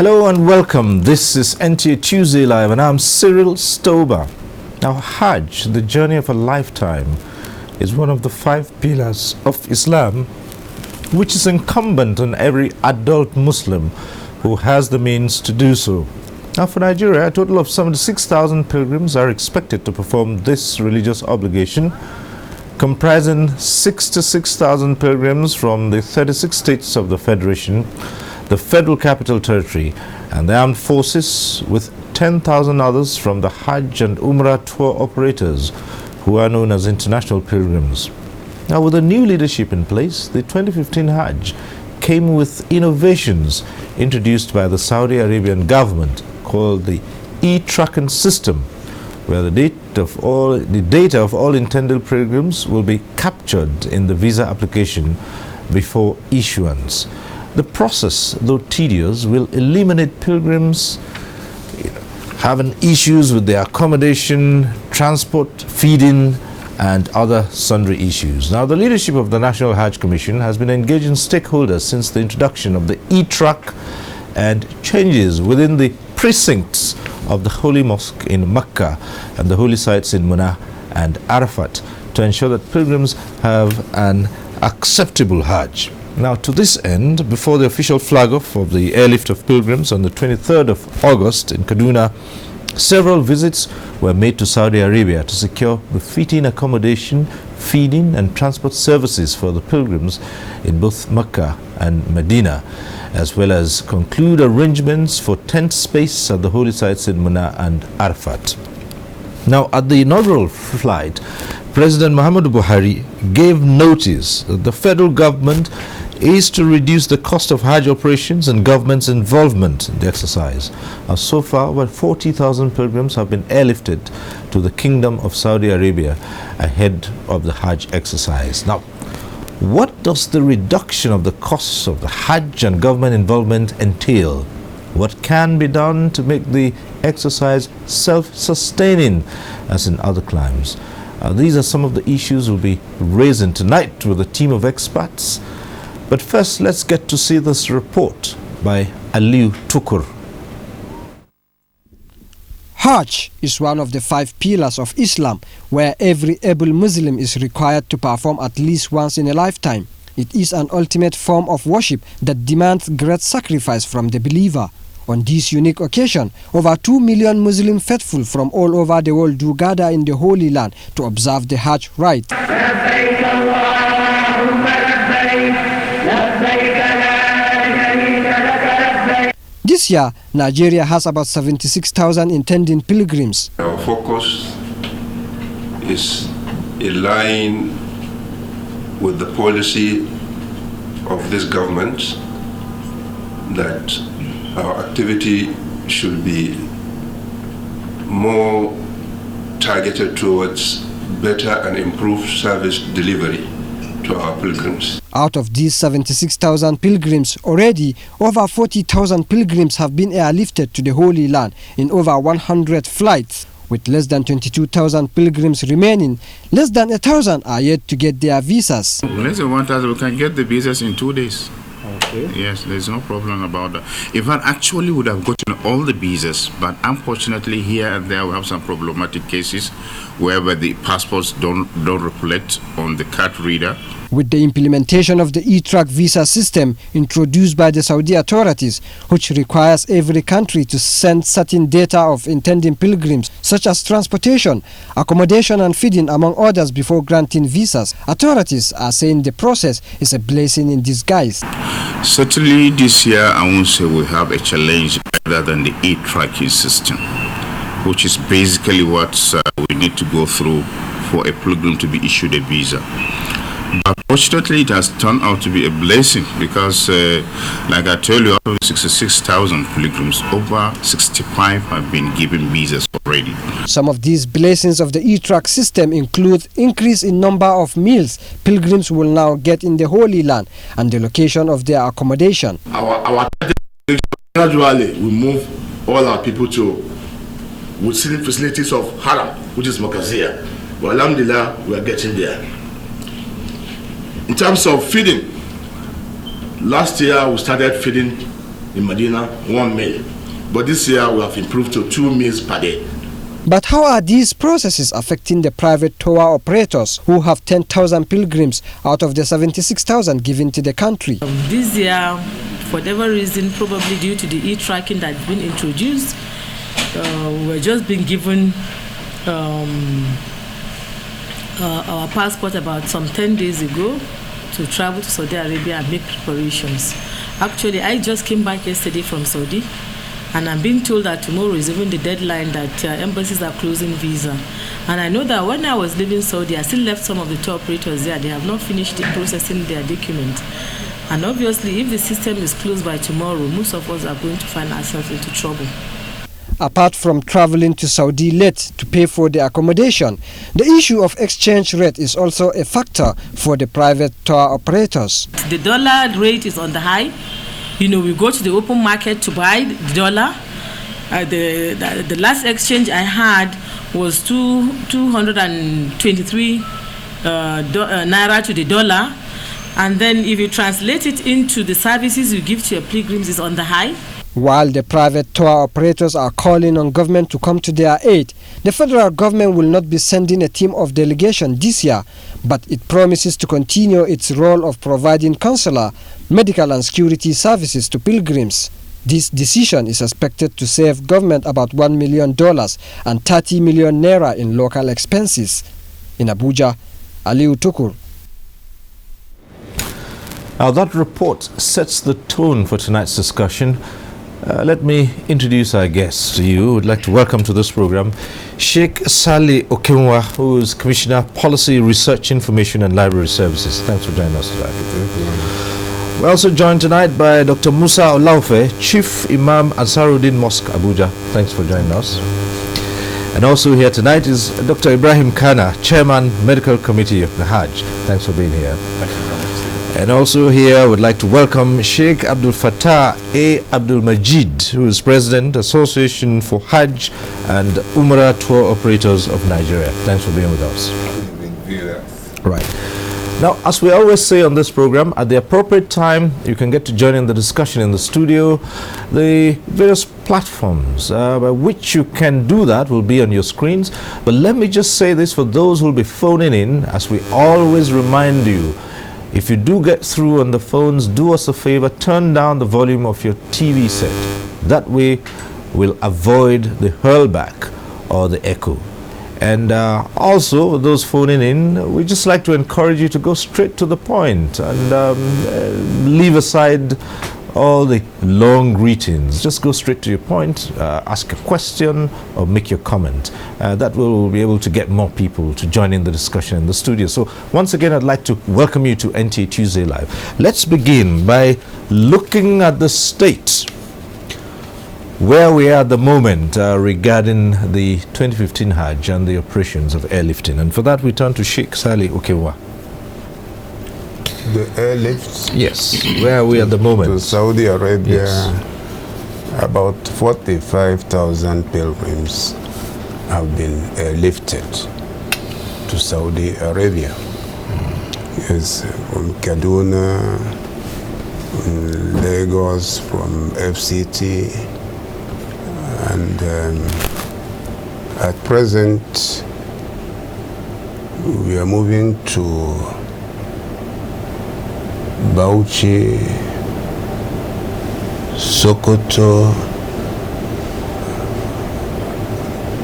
Hello and welcome. This is NTA Tuesday Live and I'm Cyril Stober. Now, Hajj, the journey of a lifetime, is one of the 5 pillars of Islam, which is incumbent on every adult Muslim who has the means to do so. Now, for Nigeria, a total of 76,000 pilgrims are expected to perform this religious obligation, comprising 66,000 pilgrims from the 36 states of the Federation, the Federal Capital Territory, and the armed forces, with 10,000 others from the Hajj and Umrah tour operators, who are known as international pilgrims. Now, with a new leadership in place, the 2015 Hajj came with innovations introduced by the Saudi Arabian government called the e-tracking system, where the data of all intended pilgrims will be captured in the visa application before issuance. The process, though tedious, will eliminate pilgrims having issues with their accommodation, transport, feeding, and other sundry issues. Now, the leadership of the National Hajj Commission has been engaging stakeholders since the introduction of the e-track and changes within the precincts of the Holy Mosque in Mecca and the holy sites in Mina and Arafat to ensure that pilgrims have an acceptable Hajj. Now, to this end, before the official flag-off of the airlift of pilgrims on the 23rd of August in Kaduna, several visits were made to Saudi Arabia to secure befitting accommodation, feeding and transport services for the pilgrims in both Mecca and Medina, as well as conclude arrangements for tent space at the holy sites in Mina and Arafat. Now, at the inaugural flight, President Muhammadu Buhari gave notice that the federal government is to reduce the cost of Hajj operations and government's involvement in the exercise. So far, about 40,000 pilgrims have been airlifted to the Kingdom of Saudi Arabia ahead of the Hajj exercise. Now, what does the reduction of the costs of the Hajj and government involvement entail? What can be done to make the exercise self-sustaining as in other climes? These are some of the issues we'll be raising tonight with a team of experts. But first, let's get to see this report by Aliu Tukur. Hajj is one of the 5 pillars of Islam, where every able Muslim is required to perform at least once in a lifetime. It is an ultimate form of worship that demands great sacrifice from the believer. On this unique occasion, over 2 million Muslim faithful from all over the world do gather in the Holy Land to observe the Hajj rite. This year, Nigeria has about 76,000 intending pilgrims. Our focus is in line with the policy of this government that our activity should be more targeted towards better and improved service delivery to our pilgrims. Out of these 76,000 pilgrims, already over 40,000 pilgrims have been airlifted to the Holy Land in over 100 flights. With less than 22,000 pilgrims remaining, less than 1,000 are yet to get their visas. Less than 1,000, we can get the visas in 2 days. Okay. Yes, there's no problem about that. In fact, actually would have gotten all the visas, but unfortunately here and there we have some problematic cases whereby the passports don't reflect on the card reader. With the implementation of the e-track visa system introduced by the Saudi authorities, which requires every country to send certain data of intending pilgrims, such as transportation, accommodation and feeding, among others, before granting visas, authorities are saying the process is a blessing in disguise. Certainly this year I won't say we have a challenge other than the e-tracking system, which is basically what we need to go through for a pilgrim to be issued a visa. But fortunately, it has turned out to be a blessing because, like I told you, out of 66,000 pilgrims, over 65 have been given visas already. Some of these blessings of the e-track system include increase in number of meals pilgrims will now get in the Holy Land and the location of their accommodation. Our gradually we move all our people to within facilities of Haram, which is Makazia. But alhamdulillah, we are getting there. In terms of feeding, last year we started feeding in Medina 1 meal. But this year we have improved to 2 meals per day. But how are these processes affecting the private tour operators who have 10,000 pilgrims out of the 76,000 given to the country? This year, for whatever reason, probably due to the e-tracking that's been introduced, we're just being given our passport about some 10 days ago to travel to Saudi Arabia and make preparations. Actually, I just came back yesterday from Saudi, and I'm being told that tomorrow is even the deadline that embassies are closing visa. And I know that when I was leaving Saudi, I still left some of the tour operators there. They have not finished processing their document. And obviously, if the system is closed by tomorrow, most of us are going to find ourselves into trouble. Apart from traveling to Saudi late to pay for the accommodation, the issue of exchange rate is also a factor for the private tour operators. The dollar rate is on the high. You know, we go to the open market to buy the dollar. The last exchange I had was 223 naira to the dollar. And then if you translate it into the services you give to your pilgrims, is on the high. While the private tour operators are calling on government to come to their aid, the federal government will not be sending a team of delegation this year, but it promises to continue its role of providing consular, medical and security services to pilgrims. This decision is expected to save government about $1 million and 30 million naira in local expenses. In Abuja, Aliu Tukur. Now that report sets the tone for tonight's discussion. Let me introduce our guests to you. Would like to welcome to this program Sheikh Sali Okenwa, who is Commissioner Policy, Research, Information and Library Services. Thanks for joining us tonight. We're also joined tonight by Dr. Musa Olaufe, Chief Imam Ansaruddin Mosque, Abuja. Thanks for joining us. And also here tonight is Dr. Ibrahim Kana, Chairman, Medical Committee of the Hajj. Thanks for being here. Thank you. And also here I would like to welcome Sheikh Abdul Fattah A. Abdul Majid, who is President, Association for Hajj and Umrah Tour Operators of Nigeria. Thanks for being with us. Right. Now, as we always say on this program, at the appropriate time, you can get to join in the discussion in the studio. The various platforms by which you can do that will be on your screens. But let me just say this for those who will be phoning in, as we always remind you, if you do get through on the phones, do us a favor, turn down the volume of your TV set. That way, we'll avoid the hurlback or the echo. And also, those phoning in, we just like to encourage you to go straight to the point and leave aside all the long greetings. Just go straight to your point, ask a question or make your comment. That will be able to get more people to join in the discussion in the studio. So once again, I'd like to welcome you to NTA Tuesday Live. Let's begin by looking at the state where we are at the moment regarding the 2015 Hajj and the operations of airlifting. And for that, we turn to Sheikh Sali Okenwa. The airlifts? Yes. Where are we at the moment? To Saudi Arabia, yes. About 45,000 pilgrims have been airlifted to Saudi Arabia. Yes, from Kaduna, from Lagos, from FCT, and at present we are moving to Bauchi, Sokoto,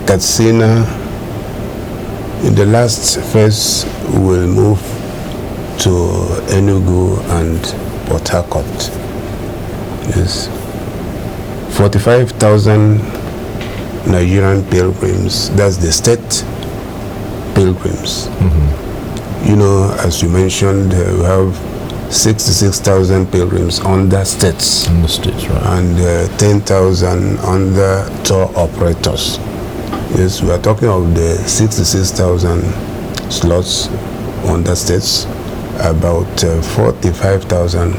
Katsina. In the last phase, we'll move to Enugu and Port Harcourt. Yes. 45,000 Nigerian pilgrims, that's the state pilgrims. Mm-hmm. You know, as you mentioned, we have 66,000 pilgrims under states. On the states, right. And 10,000 under tour operators. Yes, we are talking of the 66,000 slots under states. About 45,000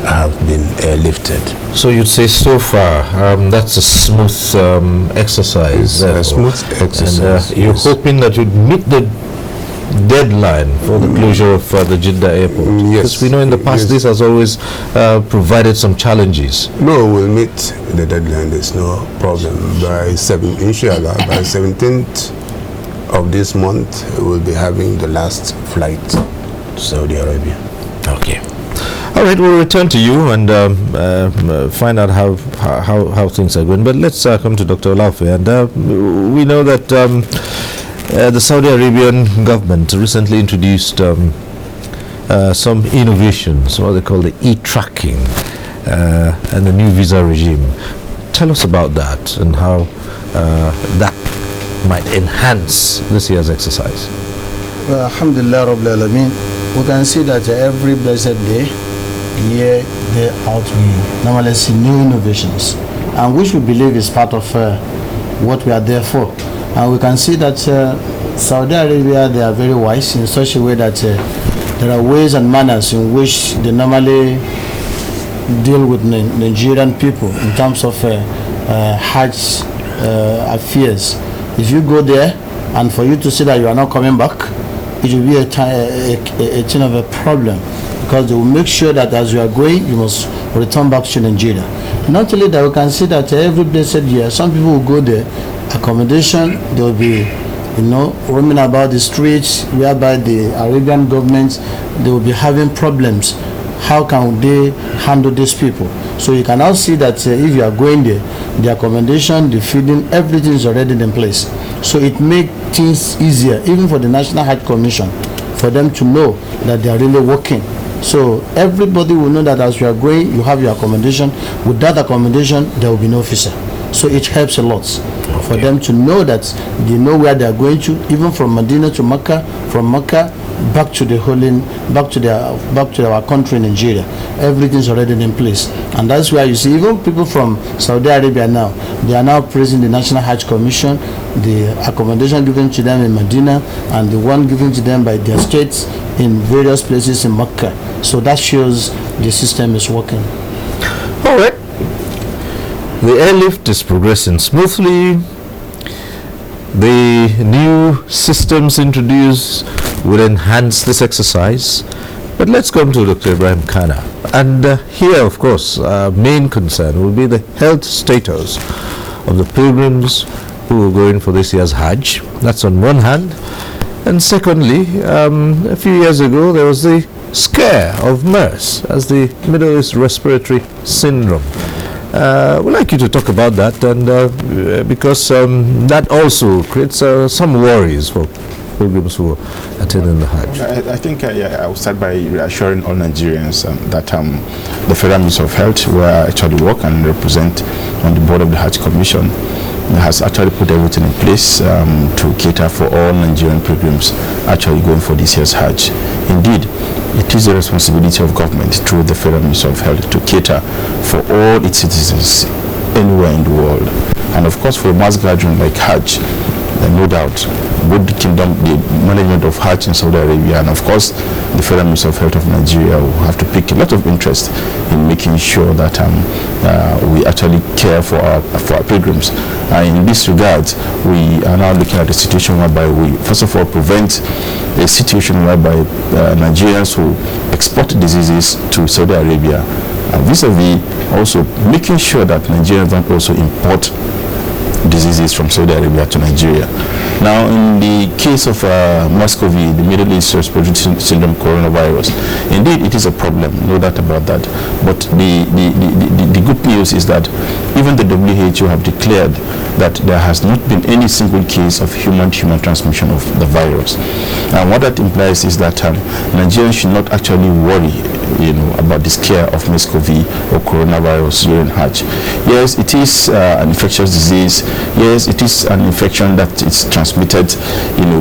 have been airlifted. So you'd say so far that's a smooth exercise. It's a smooth exercise. And you're hoping that you'd meet the deadline for the closure of the Jeddah airport? Yes. Because we know in the past this has always provided some challenges. No, we'll meet the deadline. There's no problem. Inshallah, by 17th of this month, we'll be having the last flight to Saudi Arabia. Okay. All right, we'll return to you and find out how things are going. But let's come to Dr. Olaofe. And we know that the Saudi Arabian government recently introduced some innovations, what they call the e-tracking and the new visa regime. Tell us about that and how that might enhance this year's exercise. Well, Alhamdulillah Rabbil Alameen, we can see that every blessed day, year, day out, we normally see new innovations, and which we believe is part of what we are there for. And we can see that Saudi Arabia, they are very wise in such a way that there are ways and manners in which they normally deal with Nigerian people in terms of Hajj affairs. If you go there and for you to say that you are not coming back, it will be a thing of a problem, because they will make sure that as you are going, you must return back to Nigeria. Not only that, we can see that every blessed year, some people will go there, accommodation, they will be, roaming about the streets, whereby the Arabian government, they will be having problems. How can they handle these people? So you can now see that if you are going there, the accommodation, the feeding, everything is already in place. So it makes things easier, even for the National Hajj Commission, for them to know that they are really working. So everybody will know that as you are going, you have your accommodation. With that accommodation, there will be no visa. So it helps a lot for them to know that they know where they are going to, even from Medina to Mecca, from Mecca back to the back to our country, Nigeria. Everything's already in place, and that's why you see even people from Saudi Arabia now, they are now praising the National Hajj Commission, the accommodation given to them in Medina and the one given to them by their states in various places in Mecca. So that shows the system is working. All right. The airlift is progressing smoothly. The new systems introduced will enhance this exercise. But let's come to Dr. Ibrahim Kana. And here, of course, our main concern will be the health status of the pilgrims who are going for this year's Hajj. That's on one hand. And secondly, a few years ago, there was the scare of MERS as the Middle East Respiratory Syndrome. We'd like you to talk about that, and because that also creates some worries for pilgrims who are attending the Hajj. I think I will start by reassuring all Nigerians that the Federal Ministry of Health, where I actually work and represent on the board of the Hajj Commission, has actually put everything in place to cater for all Nigerian pilgrims actually going for this year's Hajj. Indeed, it is the responsibility of government through the Federal Ministry of Health to cater for all its citizens anywhere in the world. And of course, for a mass gathering like Hajj, no doubt, both the kingdom, the management of Hajj in Saudi Arabia, and of course, the Federal Ministry of Health of Nigeria will have to pick a lot of interest in making sure that we actually care for our pilgrims. In this regard, we are now looking at a situation whereby we, first of all, prevent a situation whereby Nigerians who export diseases to Saudi Arabia, vis-a-vis also making sure that Nigerians don't also import diseases from Saudi Arabia to Nigeria. Now, in the case of MERS-CoV, the Middle East Respiratory Syndrome coronavirus, indeed it is a problem, no doubt about that. But the good news is that even the WHO have declared that there has not been any single case of human-to-human transmission of the virus. And what that implies is that Nigerians should not actually worry, about the scare of MERS-CoV or coronavirus during Hajj. Yes, it is an infectious disease. Yes, it is an infection that is transmitted,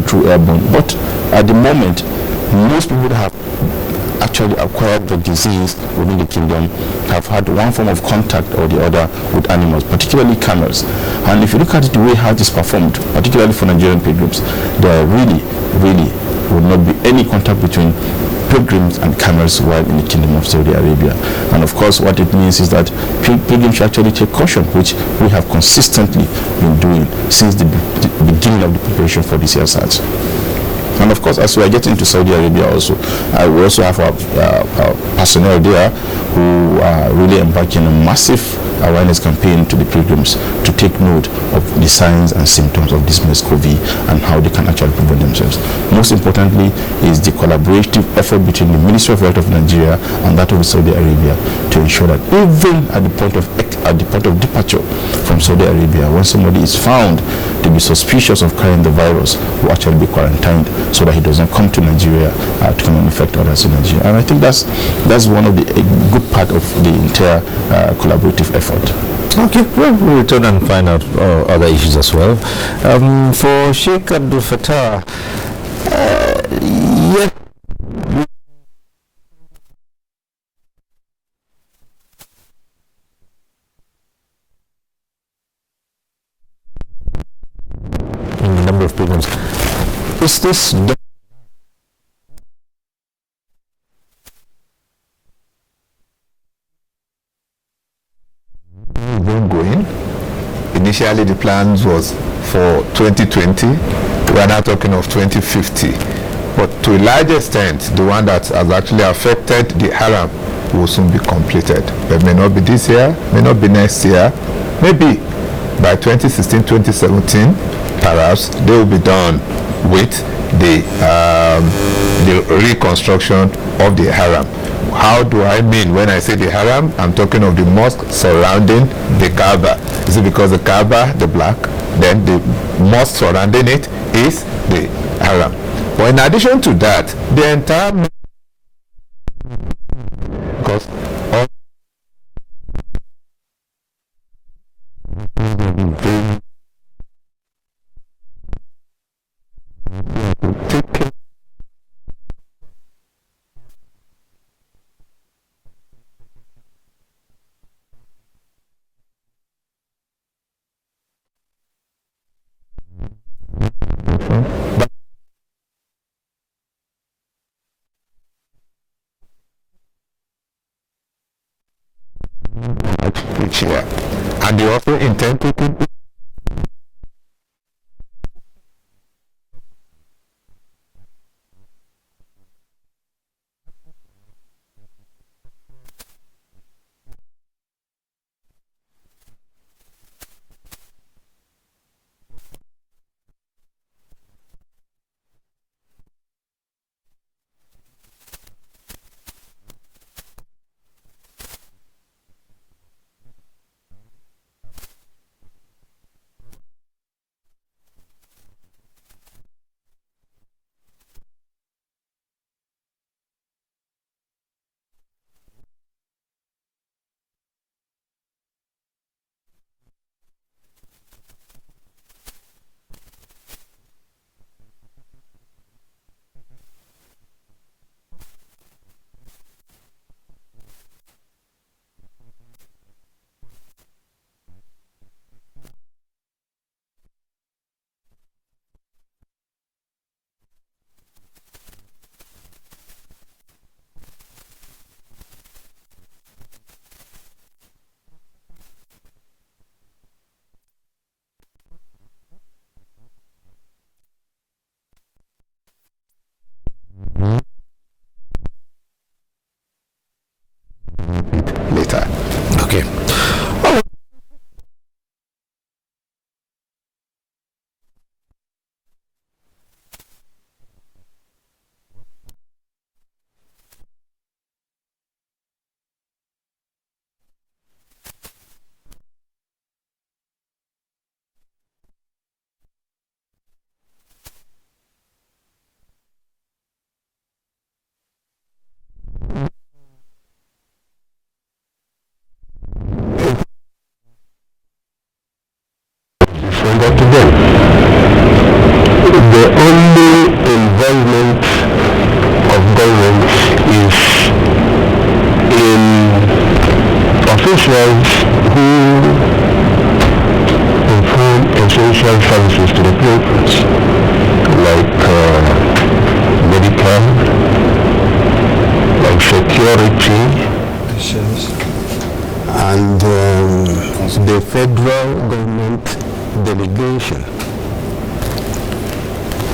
through airborne. But at the moment, most people that have actually acquired the disease within the kingdom have had one form of contact or the other with animals, particularly camels. And if you look at the way Hajj is performed, particularly for Nigerian pilgrims, there really will not be any contact between pilgrims and camels while in the Kingdom of Saudi Arabia. And of course, what it means is that pilgrims should actually take caution, which we have consistently been doing since the beginning of the preparation for this year's Hajj. And of course, as we are getting to Saudi Arabia also, we also have our personnel there who are really embarking on a massive awareness campaign to the pilgrims to take note of the signs and symptoms of this MERS-CoV and how they can actually prevent themselves. Most importantly is the collaborative effort between the Ministry of Health of Nigeria and that of Saudi Arabia to ensure that even at the point of departure from Saudi Arabia, when somebody is found to be suspicious of carrying the virus, will actually be quarantined so that he doesn't come to Nigeria to come and infect others in Nigeria. And I think that's one of the good part of the entire collaborative effort. Okay, well, we'll return and find out other issues as well. For Sheikh Abdul Fattah, in the number of pilgrims, is this going? Initially the plans was for 2020. We are now talking of 2050. But to a large extent, the one that has actually affected the Haram will soon be completed. It may not be this year, may not be next year. Maybe by 2016, 2017, perhaps they will be done with the reconstruction of the Haram. How do I mean when I say the Haram? I'm talking of the mosque surrounding the Kaaba. Is it because the Kaaba, the black, then the mosque surrounding it is the Haram? But in addition to that, the entire because all each year, and they also intend to keep later. okay? But today, the only involvement of government is in officials who perform essential services to the pilgrims, like medical, like security, and the federal government delegation.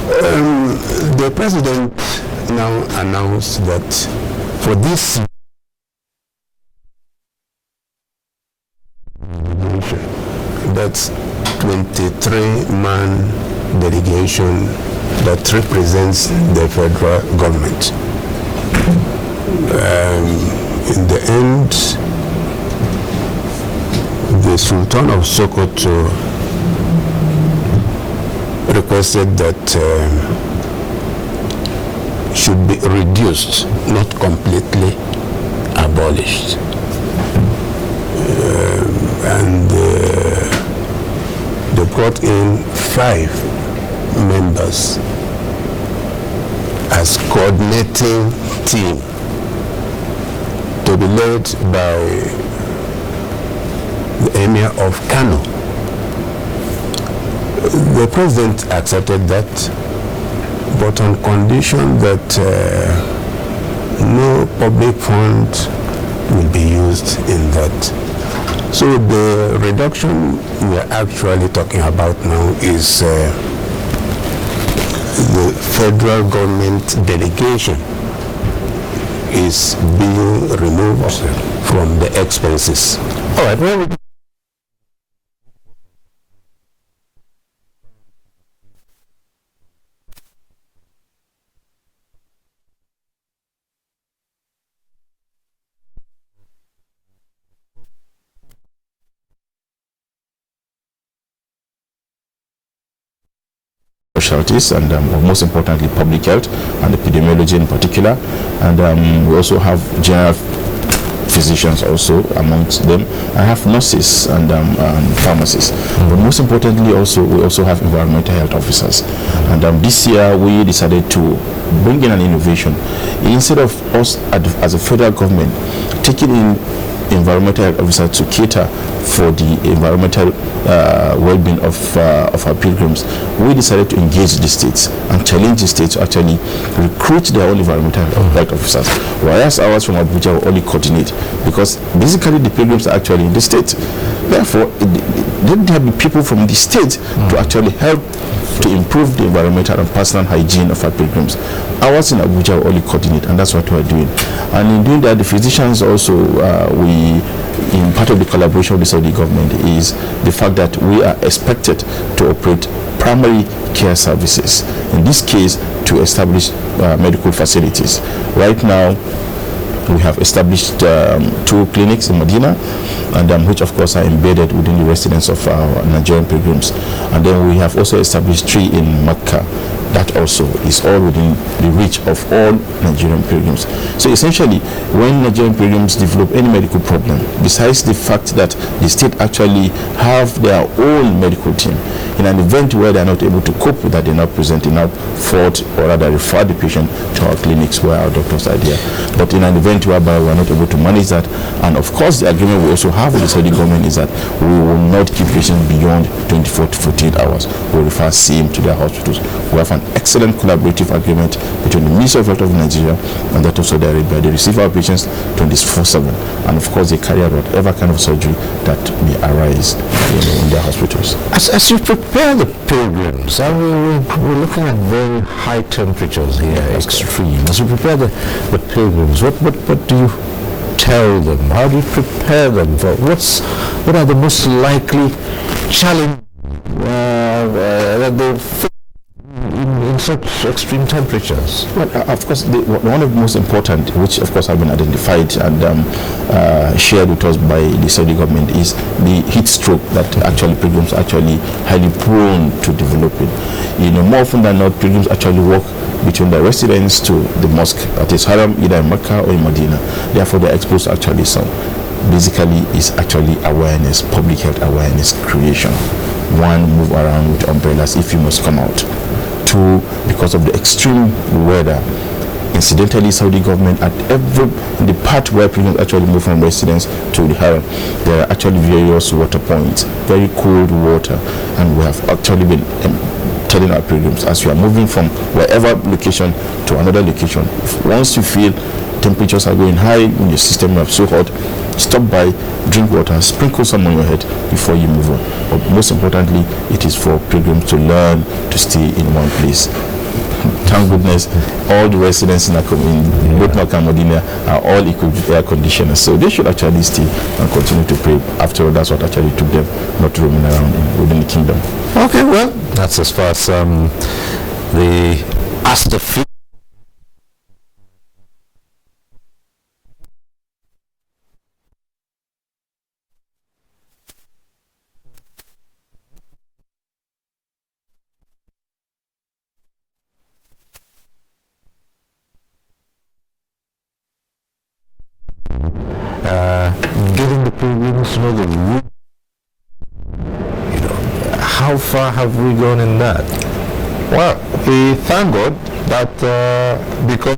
The president now announced that for this that's 23-man delegation that represents the federal government. In the end, the Sultan of Sokoto requested that should be reduced, not completely abolished. And they brought in 5 members as coordinating team to be led by the Emir of Kano. The president accepted that, but on condition that no public fund will be used in that. So the reduction we are actually talking about now is the federal government delegation is being removed from the expenses. All right. Well, specialties, and most importantly public health and epidemiology in particular, and we also have general physicians also amongst them. I have nurses and pharmacists, but most importantly also we also have environmental health officers. And this year we decided to bring in an innovation. Instead of us as a federal government taking in environmental health officers to cater for the environmental well-being of our pilgrims, we decided to engage the states and challenge the states to actually recruit their own environmental health officers, whereas ours from Abuja will only coordinate, because basically the pilgrims are actually in the state. Therefore, then there will be people from the state to actually help to improve the environmental and personal hygiene of our pilgrims. Ours in Abuja will only coordinate, and that's what we're doing. And in doing that, the physicians also, in part of the collaboration with the Saudi government is the fact that we are expected to operate primary care services, in this case to establish medical facilities. Right now we have established 2 clinics in Medina, and which of course are embedded within the residence of our Nigerian pilgrims, and then we have also established 3 in Mecca. That also is all within the reach of all Nigerian pilgrims. So essentially, when Nigerian pilgrims develop any medical problem, besides the fact that the state actually have their own medical team, in an event where they are not able to cope with that, they are not present enough fault, or rather refer the patient to our clinics where our doctors are there. But in an event whereby we are not able to manage that, and of course the agreement we also have with the Saudi government is that we will not keep patients beyond 24 to 48 hours. We refer same to their hospitals. We have an excellent collaborative agreement between the Ministry of Health of Nigeria and that of Saudi Arabia. They receive our patients 24/7, and of course they carry out whatever kind of surgery that may arise in their hospitals. As you prepare the pilgrims, we're looking at very high temperatures here, extreme. As you prepare the pilgrims, what do you tell them? How do you prepare them for what are the most likely challenges that they face in such extreme temperatures? Well, of course, one of the most important, which of course have been identified and shared with us by the Saudi government, is the heat stroke that actually pilgrims are actually highly prone to developing. More often than not, pilgrims actually walk between their residence to the mosque at its haram, either in Mecca or in Medina. Therefore, they're exposed to actually sun. Basically, it's actually awareness, public health awareness creation. 1, move around with umbrellas if you must come out. 2, because of the extreme weather, incidentally, Saudi government at the part where pilgrims actually move from residence to the haram, there are actually various water points, very cold water, and we have actually been telling our pilgrims, as you are moving from wherever location to another location, once you feel temperatures are going high in your system, you are so hot, stop by, drink water, sprinkle some on your head before you move on. But most importantly, it is for pilgrims to learn to stay in one place. thank goodness all the residents in both Makkah and Medina are all equipped with air conditioners. So they should actually stay and continue to pray. After all, that's what actually took them not roaming around within the kingdom. Okay, well, that's as far as the astrophysics. Getting the pilgrims to know the route. How far have we gone in that? Well, we thank God that because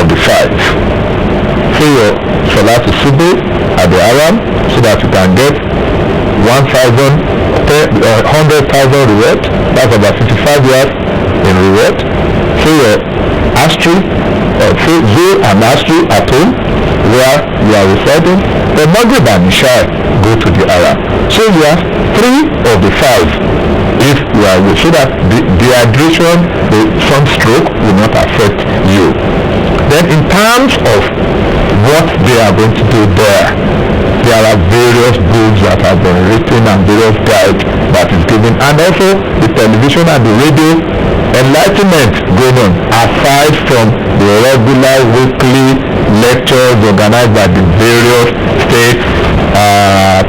of the 5. Say your Salat Subuh at the Haram so that you can get 100,000 reward. That's about 55 years in reward. Say your Astri, say Zuhr and Astri at home where you are residing. The Maghrib and Isha go to the Haram. So you have 3 of the 5. If you are so that the dehydration, the sunstroke will not affect you. Then in terms of what they are going to do there are various books that have been written and various guides that is given, and also the television and the radio enlightenment going on aside from the regular weekly lectures organized by the various states,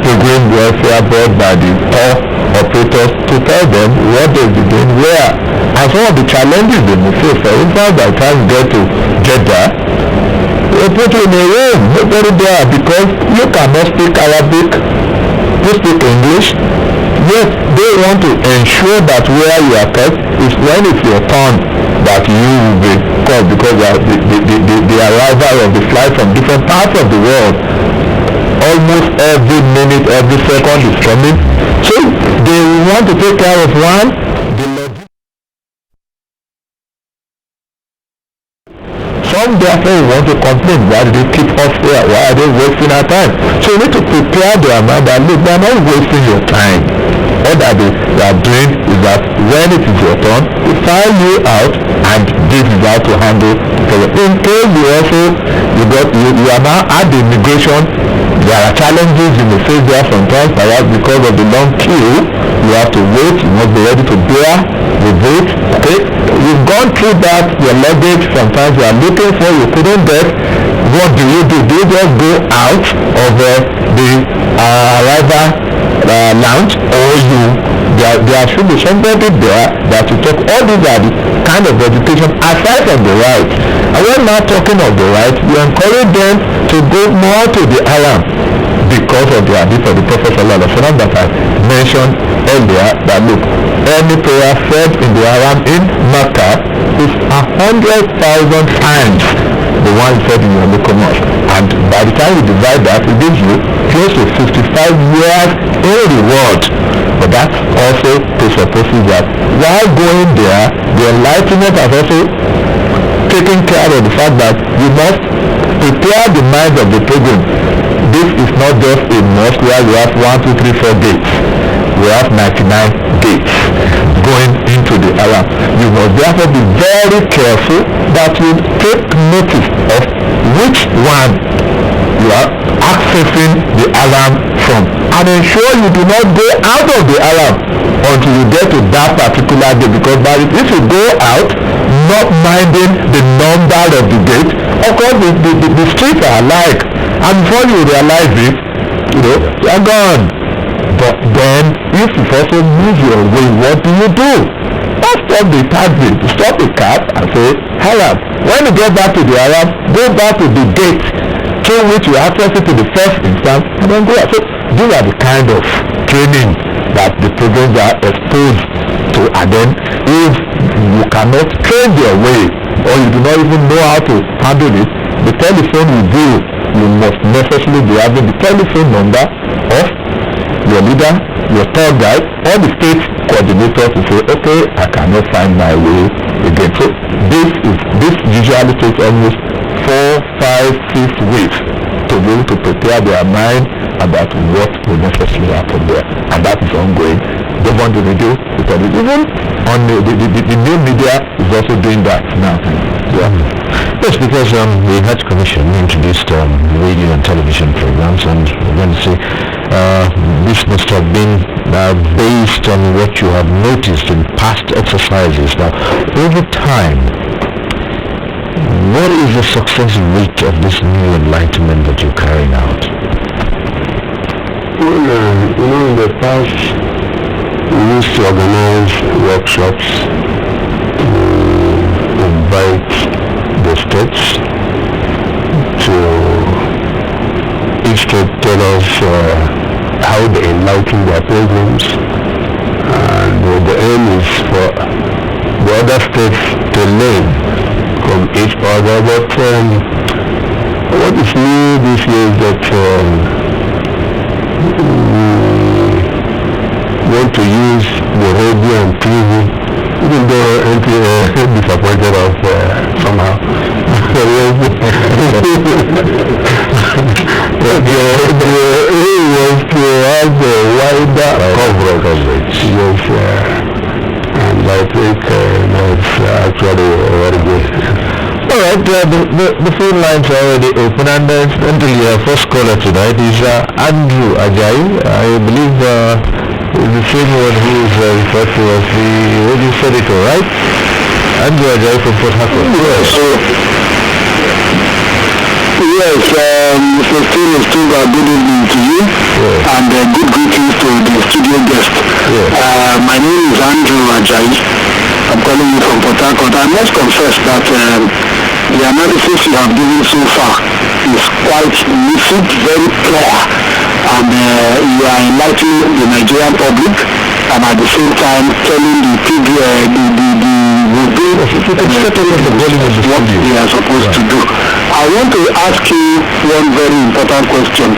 pilgrim welfare board, by the tour operators, to tell them what they be doing where and some of the challenges they may face. For instance, by the time you get to Jeddah, they put you in a room, nobody there, because you cannot speak Arabic, you speak English. Yes, they want to ensure that where you are kept is when it's your turn that you will be called, because the arrival of the flight from different parts of the world, almost every minute, every second is coming. So they want to take care of one. Some therefore want to complain, why do they keep us here? Why are they wasting our time? So you need to prepare their mind that look, they are not wasting your time. All that they are doing is that when it is your turn, they file you out, and this is how to handle the problem. In case you are now at the immigration, there are challenges you may face there sometimes, perhaps because of the long queue. You have to wait, you must be ready to bear the weight. Okay, you've gone through that, your luggage sometimes you are looking for, you couldn't get. What do? Do you just go out of the arrival lounge, or there should be somebody there that will talk. All these are the kind of education aside from the right. And we're not talking of the right, we encourage them to go more to the Haram because of the hadith of the Prophet ﷺ that I mentioned earlier, that look, any prayer said in the Haram in Makkah is 100,000 times the one said in your local mosque, and by the time you divide that, it gives you close to 55 years in reward. But that also presupposes that while going there, the enlightenment has also taken care of the fact that you must prepare the mind of the pilgrim. This is not just a mosque where we have 1, 2, 3, 4 gates. We have 99 gates going into the Haram. You must therefore be very careful that you take notice of which one you are accessing the alarm from, and ensure you do not go out of the alarm until you get to that particular day, because if you go out not minding the number of the gate, of course the streets are alike, and before you realize it, you are gone. But then if you also move your way, what do? Don't stop the taxi, stop the cab and say alarm. When you get back to the alarm, go back to the gate through which you access it to the first instance, and then go out. So these are the kind of training that the programs are exposed to. And then if you cannot train your way, or you do not even know how to handle it, the telephone will do. You must necessarily be having the telephone number of your leader, your tour guide, or the state coordinator to say, okay, I cannot find my way again. So this usually takes almost 4, 5, 6 weeks to be able to prepare their mind about what will necessarily happen there, and that is ongoing. Don't want the radio, because even on the new media is also doing that now. Yes, because the Hajj Commission introduced radio and television programs, and we're going to say this must have been based on what you have noticed in past exercises. Now, over time, what is the success rate of this new enlightenment that you're carrying out? Well, in the past, we used to organize workshops, invite the states to each state tell us how they enlighten their programs, and the aim is for the other states to learn from each other. But what is new this year is that we want to use the radio and TV, even though NTA disappointed us somehow. The aim was to have a wider coverage. Yes, and I think that's actually very good. Alright, the phone lines are already open, and incidentally our first caller tonight is Andrew Ajayi. I believe is the same one who is referred to as the radio senator, right? Andrew Ajayi from Port Harcourt. Yes, Mr. Steven Stuba, good evening to you, and good greetings to the studio guest. My name is Andrew Ajayi. I'm calling you from Port Harcourt. I must confess that the analysis you have given so far is quite lucid, very clear, and you are enlightening the Nigerian public, and at the same time telling the people what they are supposed to do. I want to ask you one very important question.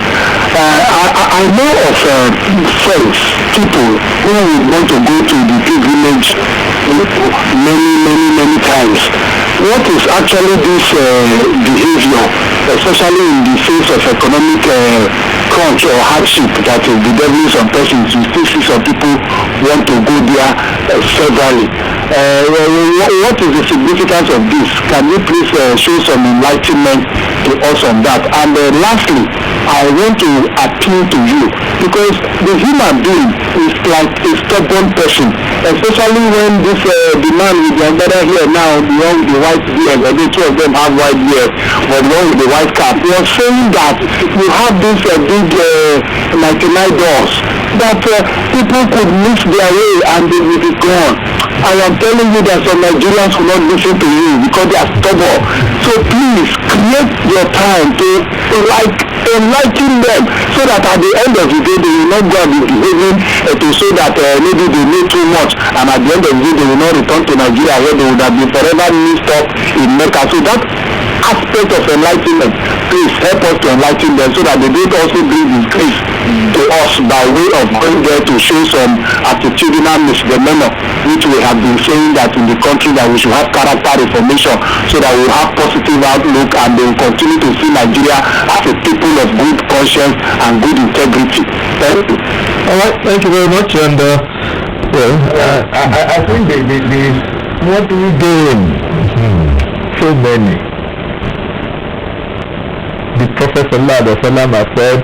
I know of friends, people who would want to go to the pilgrimage many times. What is actually this behavior, especially in the face of economic crunch or hardship that is bedeviling some persons? You still see some people want to go there severally. What is the significance of this? Can you please show some enlightenment to us on that? And lastly, I want to appeal to you, because the human being is like a stubborn person, especially when this the man with the umbrella here now, the one with the white beard, the two of them have white beard, but the one with the white cap, was saying that you have this big 99 doors that people could miss their way and they will be gone. I am telling you that some Nigerians will not listen to you because they are stubborn. So please create your time to enlighten them, so that at the end of the day they will not go and be behaving to say that maybe they know too much, and at the end of the day they will not return to Nigeria where they would have been forever mixed up in Mecca. So that aspect of enlightenment, please help us to enlighten them, so that they don't also bring disgrace to us by way of going there to show some attitudinal misdemeanor, which we have been saying that in the country that we should have character reformation, so that we have positive outlook and they will continue to see Nigeria as a people of good conscience and good integrity. Thank you. All right, thank you very much. And I think the what do we gain? So many. The Prophet ﷺ has said,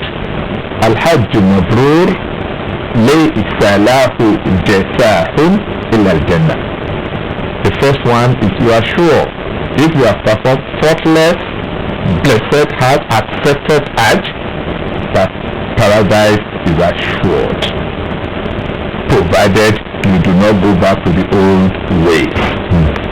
Al-Hajj Mabrur laysa lahu jasahun illa al-Jannah. The first one is you are sure if you have performed faultless, blessed Hajj, accepted Hajj, that paradise is assured, provided you do not go back to the old ways.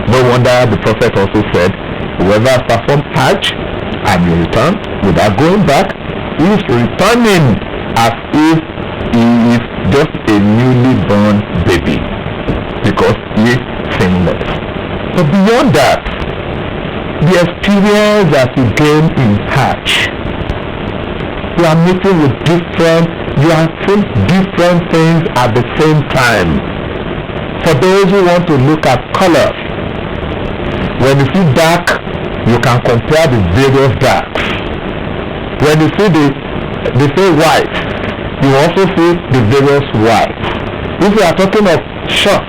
No wonder the Prophet also said, whoever has performed Hajj and you return without going back is returning as if he is just a newly born baby, because he is sinless. But beyond that, the experience that you gain in Hajj, you are meeting with you are seeing different things at the same time. For those who want to look at colors, when you see dark, you can compare the various darks. When you see they say white, you also see the various whites. If you are talking of short,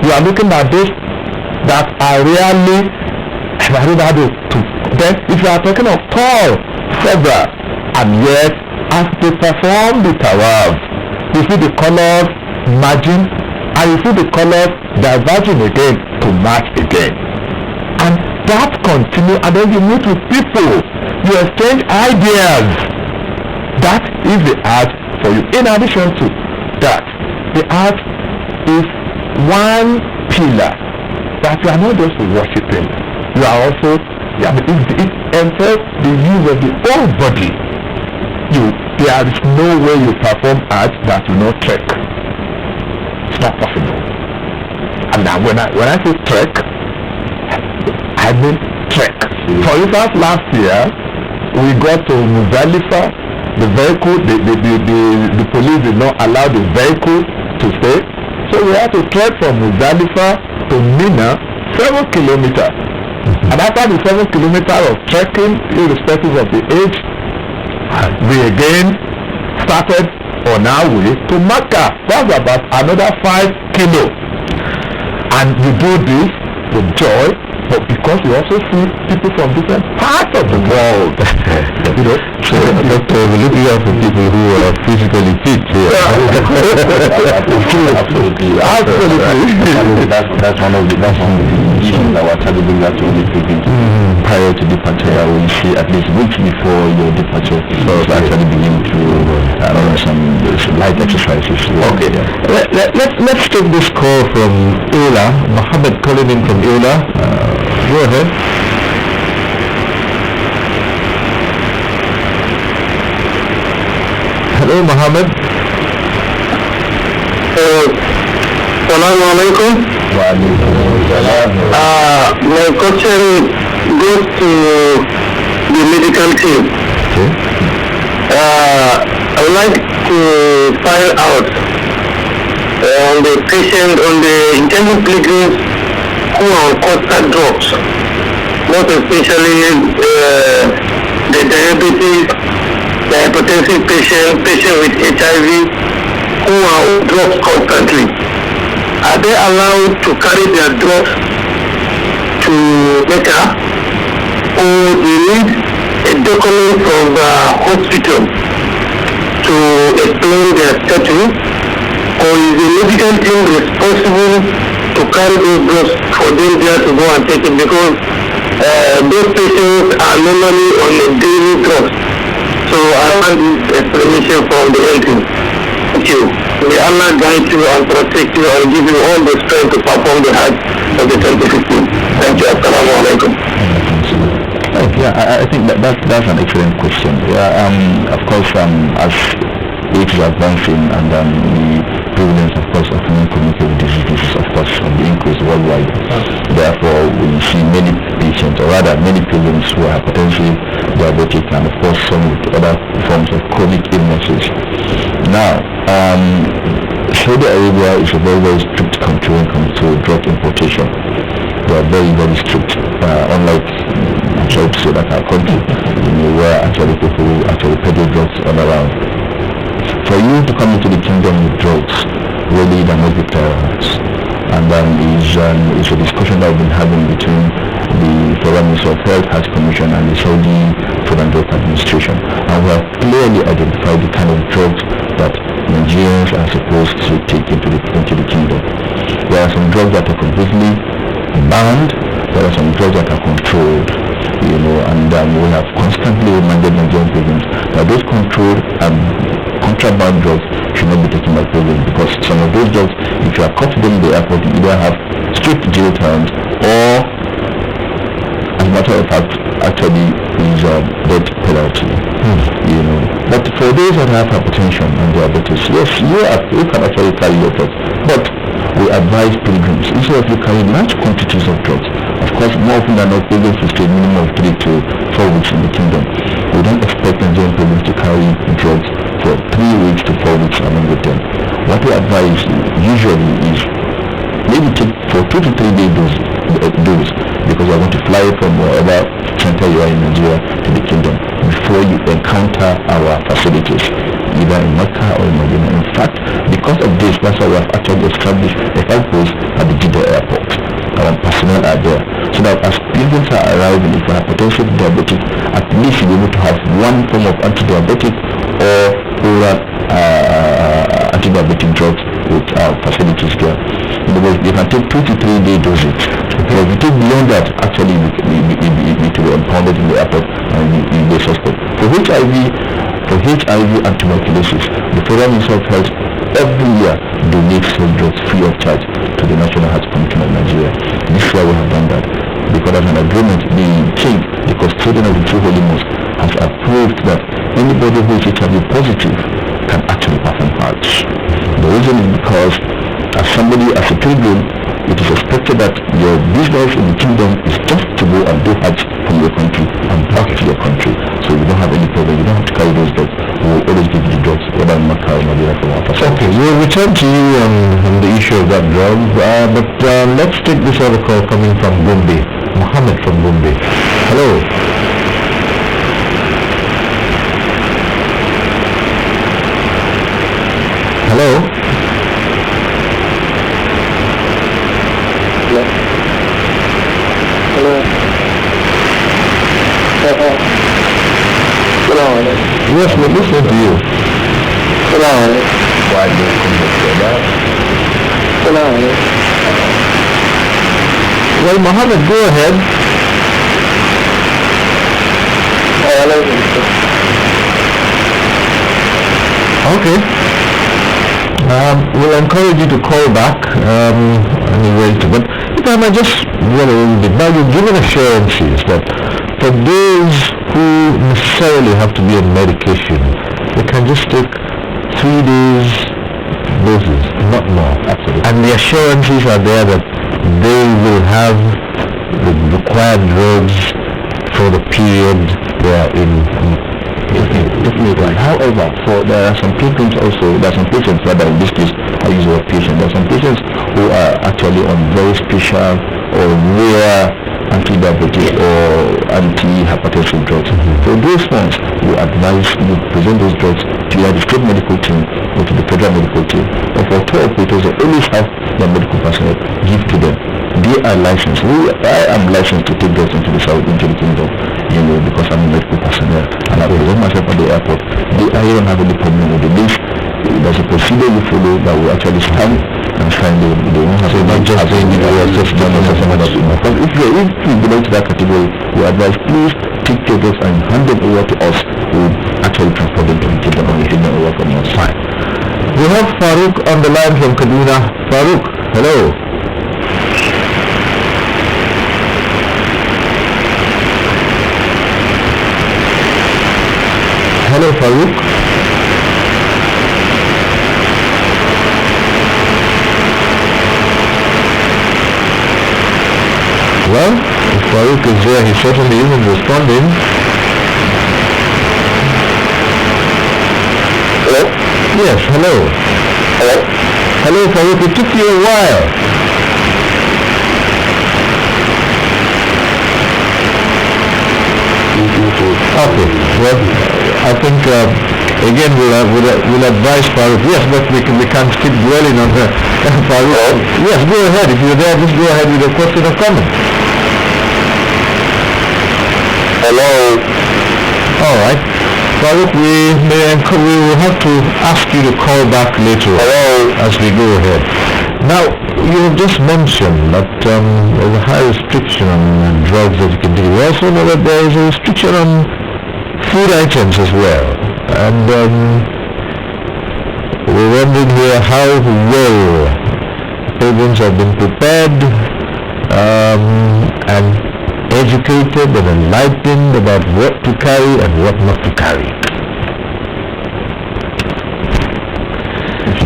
you are looking at those that are really, then if you are talking of tall, several, and yet as they perform the tawaf, you see the colors merging, and you see the colors diverging again to match again. And that continue, and then you meet with people, you exchange ideas. That is the art for you. In addition to that, the art is one pillar that you are not just worshipping, you are also, it entails the use of the whole body. There is no way you perform art that you not trek. It's not possible. And now when I say trek, I mean trek. For instance, last year we got to Muzdalifa. The vehicle, the police did not allow the vehicle to stay, so we had to trek from Muzdalifa to Mina, 7 kilometers. And after the 7 kilometers of trekking, irrespective of the age, we again started on our way to Makkah. That's about another 5 kilos. And we do this with joy, but because we also see people from different parts of the world. So Doctor, we look here for people who are physically fit here. Absolutely. That's one of the issues that we're trying to bring that to the people prior to departure. We see at least weeks before your departure, so actually begin to run some light exercises. Okay. Let's take this call from Eula. Mohammed calling in from Eula. Go ahead. Hello, Mohammed. Assalamu alaikum. My question goes to the medical team. Okay. I would like to find out on the patient, on the intended pilgrims who are on constant drugs, most especially the diabetes, the hypertensive patient with HIV, who are on drugs constantly. Are they allowed to carry their drugs to Mecca, or they need a document from the hospital to explain their status, or is the medical team responsible to carry those drugs for them there to go and take it, because those patients are normally on a daily drugs? So I want this explanation from the health team. Thank you. May Allah guide you and protect you and give you all the strength to perform the Hajj of the 2015. Thank you. Assalamu alaikum. Yeah, I think that's an excellent question. Yeah, of course, as age is advancing and the prevalence, of course, of non-communicable diseases, of course, on the increase worldwide. Therefore, we see many patients, or rather many pilgrims who are hypertensive, diabetic, and of course some with other forms of chronic illnesses. Now, Saudi Arabia is a very, very strict country when it comes to drug importation. They are very, very strict, unlike drugs that our country, where actually people actually peddle drugs all around. For you to come into the kingdom with drugs, really there must be clearance. and is a discussion that we've been having between the Federal Ministry of Health, Hajj Commission, and the Saudi Food and Drug Administration. And we have clearly identified the kind of drugs that Nigerians are supposed to take into the kingdom. There are some drugs that are completely banned. There are some drugs that are controlled, and we have constantly reminded Nigerian pilgrims that those controlled and contraband drugs should not be taken by pilgrims, because some of those drugs, if you are caught them in the airport, you either have strict jail terms or, as a matter of fact, actually is death penalty. But for those that have hypertension and diabetes, yes, you can actually carry your drugs, but we advise pilgrims, instead of you carry large quantities of drugs, of course, more often than not, pilgrims will stay a minimum of 3 to 4 weeks in the kingdom. We don't expect Nigerian pilgrims to carry drugs for 3 weeks to 4 weeks along with them. What we advise usually is maybe take for 2 to 3 day dose, because you are going to fly from wherever center you are in Nigeria to the kingdom before you encounter our facilities, either in Mecca or in Medina. In fact, because of this, that's why we have actually established a health post at the Jeddah airport. Our personnel are there, so that as pilgrims are arriving, if you are potentially diabetic, at least you'll be able to have one form of anti-diabetic or oral anti-diabetic drugs with our facilities there. In other words, you can take 2 to 3 day dosage. But if you take beyond that, actually it will be impounded in the airport and you be suspect. For HIV and tuberculosis, the Federal Ministry of Health every year donates such drugs free of charge to the National Health Commission of Nigeria. This year we have done that because as an agreement, the king, the custodian of the True Holy Mosque, has approved that anybody who is HIV positive can actually perform Hajj. The reason is because as a pilgrim, it is expected that your business in the kingdom is just to go and do Hajj from your country and back to your country. So you don't have any problem, you don't have to carry those drugs. We will always give you the drugs, whether in Makkah or Medina from our facility. Okay, we'll return to you on the issue of that drug, but let's take this other call coming from Gombe. Mohammed from Gombe. Hello. Hello. Yes, we're listening to you. Well, Mohammed, go ahead. Okay. We'll encourage you to call back anyway. But if I might just get a little bit, now you've given assurances that for those who necessarily have to be on medication, they can just take 3 days doses, not more. Absolutely. And the assurances are there that they will have the required drugs for the period they are in. Definitely. However, there are some pilgrims also, there are some patients, rather in this case, I use the word patient. There are some patients who are actually on very special or rare anti-diabetic or anti-hypertensive drugs. For those ones, we advise you present those drugs to either the state medical team or to the federal medical team. Or for tour operators, they always have their medical personnel give to them. They are licensed. I am licensed to take drugs into the kingdom, because I'm a medical personnel and I present myself at the airport. I don't have any problem with the list. There's a procedure you follow that will actually stamp and sign the so not just saying if you belong to that category, we advise please take your drugs and hand them over to us. We will actually transport them to the kingdom and take them over from your side. We have Farouk on the line from Kaduna. Farouk, hello. Hello, Farouk. Well, if Farouk is there, he certainly isn't responding. Hello? Yes, hello. Hello? Hello, Farouk. It took you a while. Okay, well, I think again, we'll advise Farouk. Yes, but we can't keep dwelling on her. Farouk, yes, go ahead. If you're there, just go ahead with a question or comment. Hello. All right. Farouk, we will have to ask you to call back later as we go ahead. Now, you just mentioned that there's a high restriction on drugs that you can take. We also know that there is a restriction on food items as well. And we're wondering here how well pilgrims have been prepared and educated and enlightened about what to carry and what not to carry.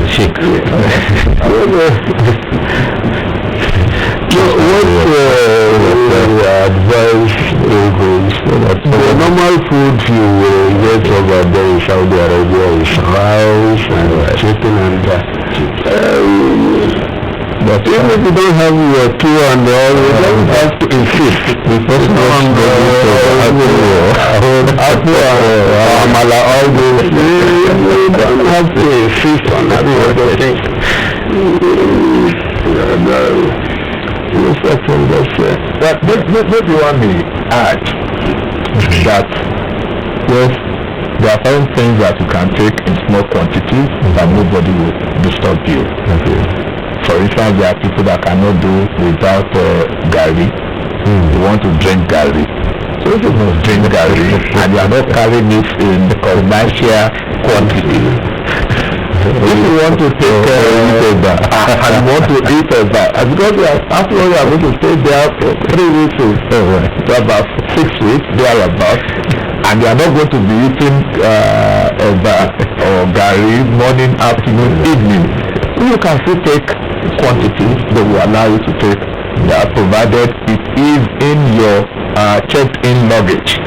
Sheikh. Advice the normal food you get over there in Saudi Arabia is rice and chicken and but even if you don't have your two and all, you don't have to insist. Because apple or amala, all those, you don't have to insist on that sort of thing. But maybe one may add that yes, there are some things that you can take in small quantities that nobody will disturb you. For instance, there are people that cannot do without garri. They want to drink garri. So if you must drink garri and you are not carrying it in the commercial quantity, if you want to take and you want to eat because after all you are going to stay there for 3 weeks to about 6 weeks, thereabouts, and you are not going to be eating or garri morning, afternoon, evening. You can still take quantities that will allow you to take that, provided it is in your checked-in luggage,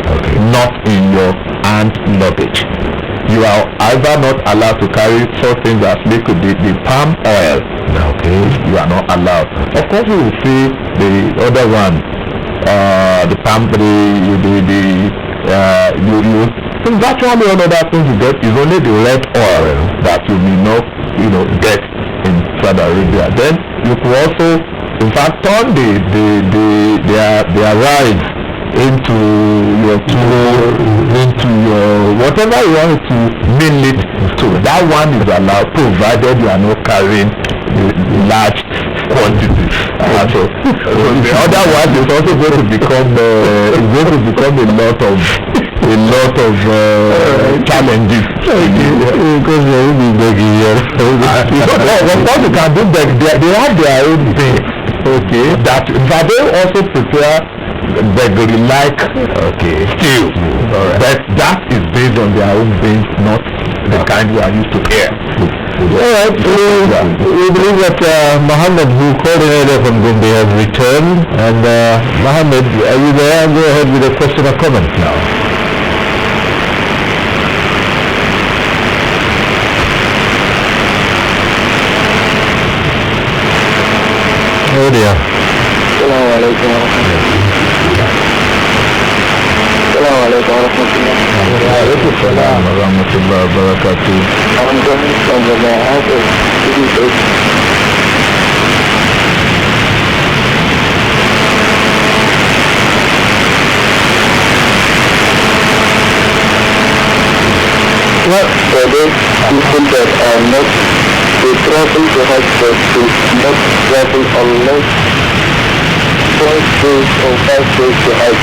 not in your hand luggage. You are either not allowed to carry such things as liquid, the palm oil. You are not allowed. Of course, you will see the other one, the palm, virtually all other things you get is only the red oil that you may not, get in Saudi Arabia. Then you could also, in fact, turn their rice into your into your whatever you want to mill it to. That one is allowed, provided you are not carrying large quantities. So the other one is also going to become a lot of challenges because they will be begging here. Of course you can do that. They have their own thing. That they also prepare beggar-like stew. But that is based on their own things, not the kind we are used to here. Alright, we believe that Mohammed, who called in earlier from Gombe, has returned. And Mohammed, are you there? Go ahead with a question or comment now. Oh dear. Assalamu alaikum wa rahmatullah. Wa alaikum salam wa rahmatullah wa barakatuh. I'm going from the house of Well, for those people that are not, they travel to Hajj, but to not travel unless 12 days or 5 days to Hajj.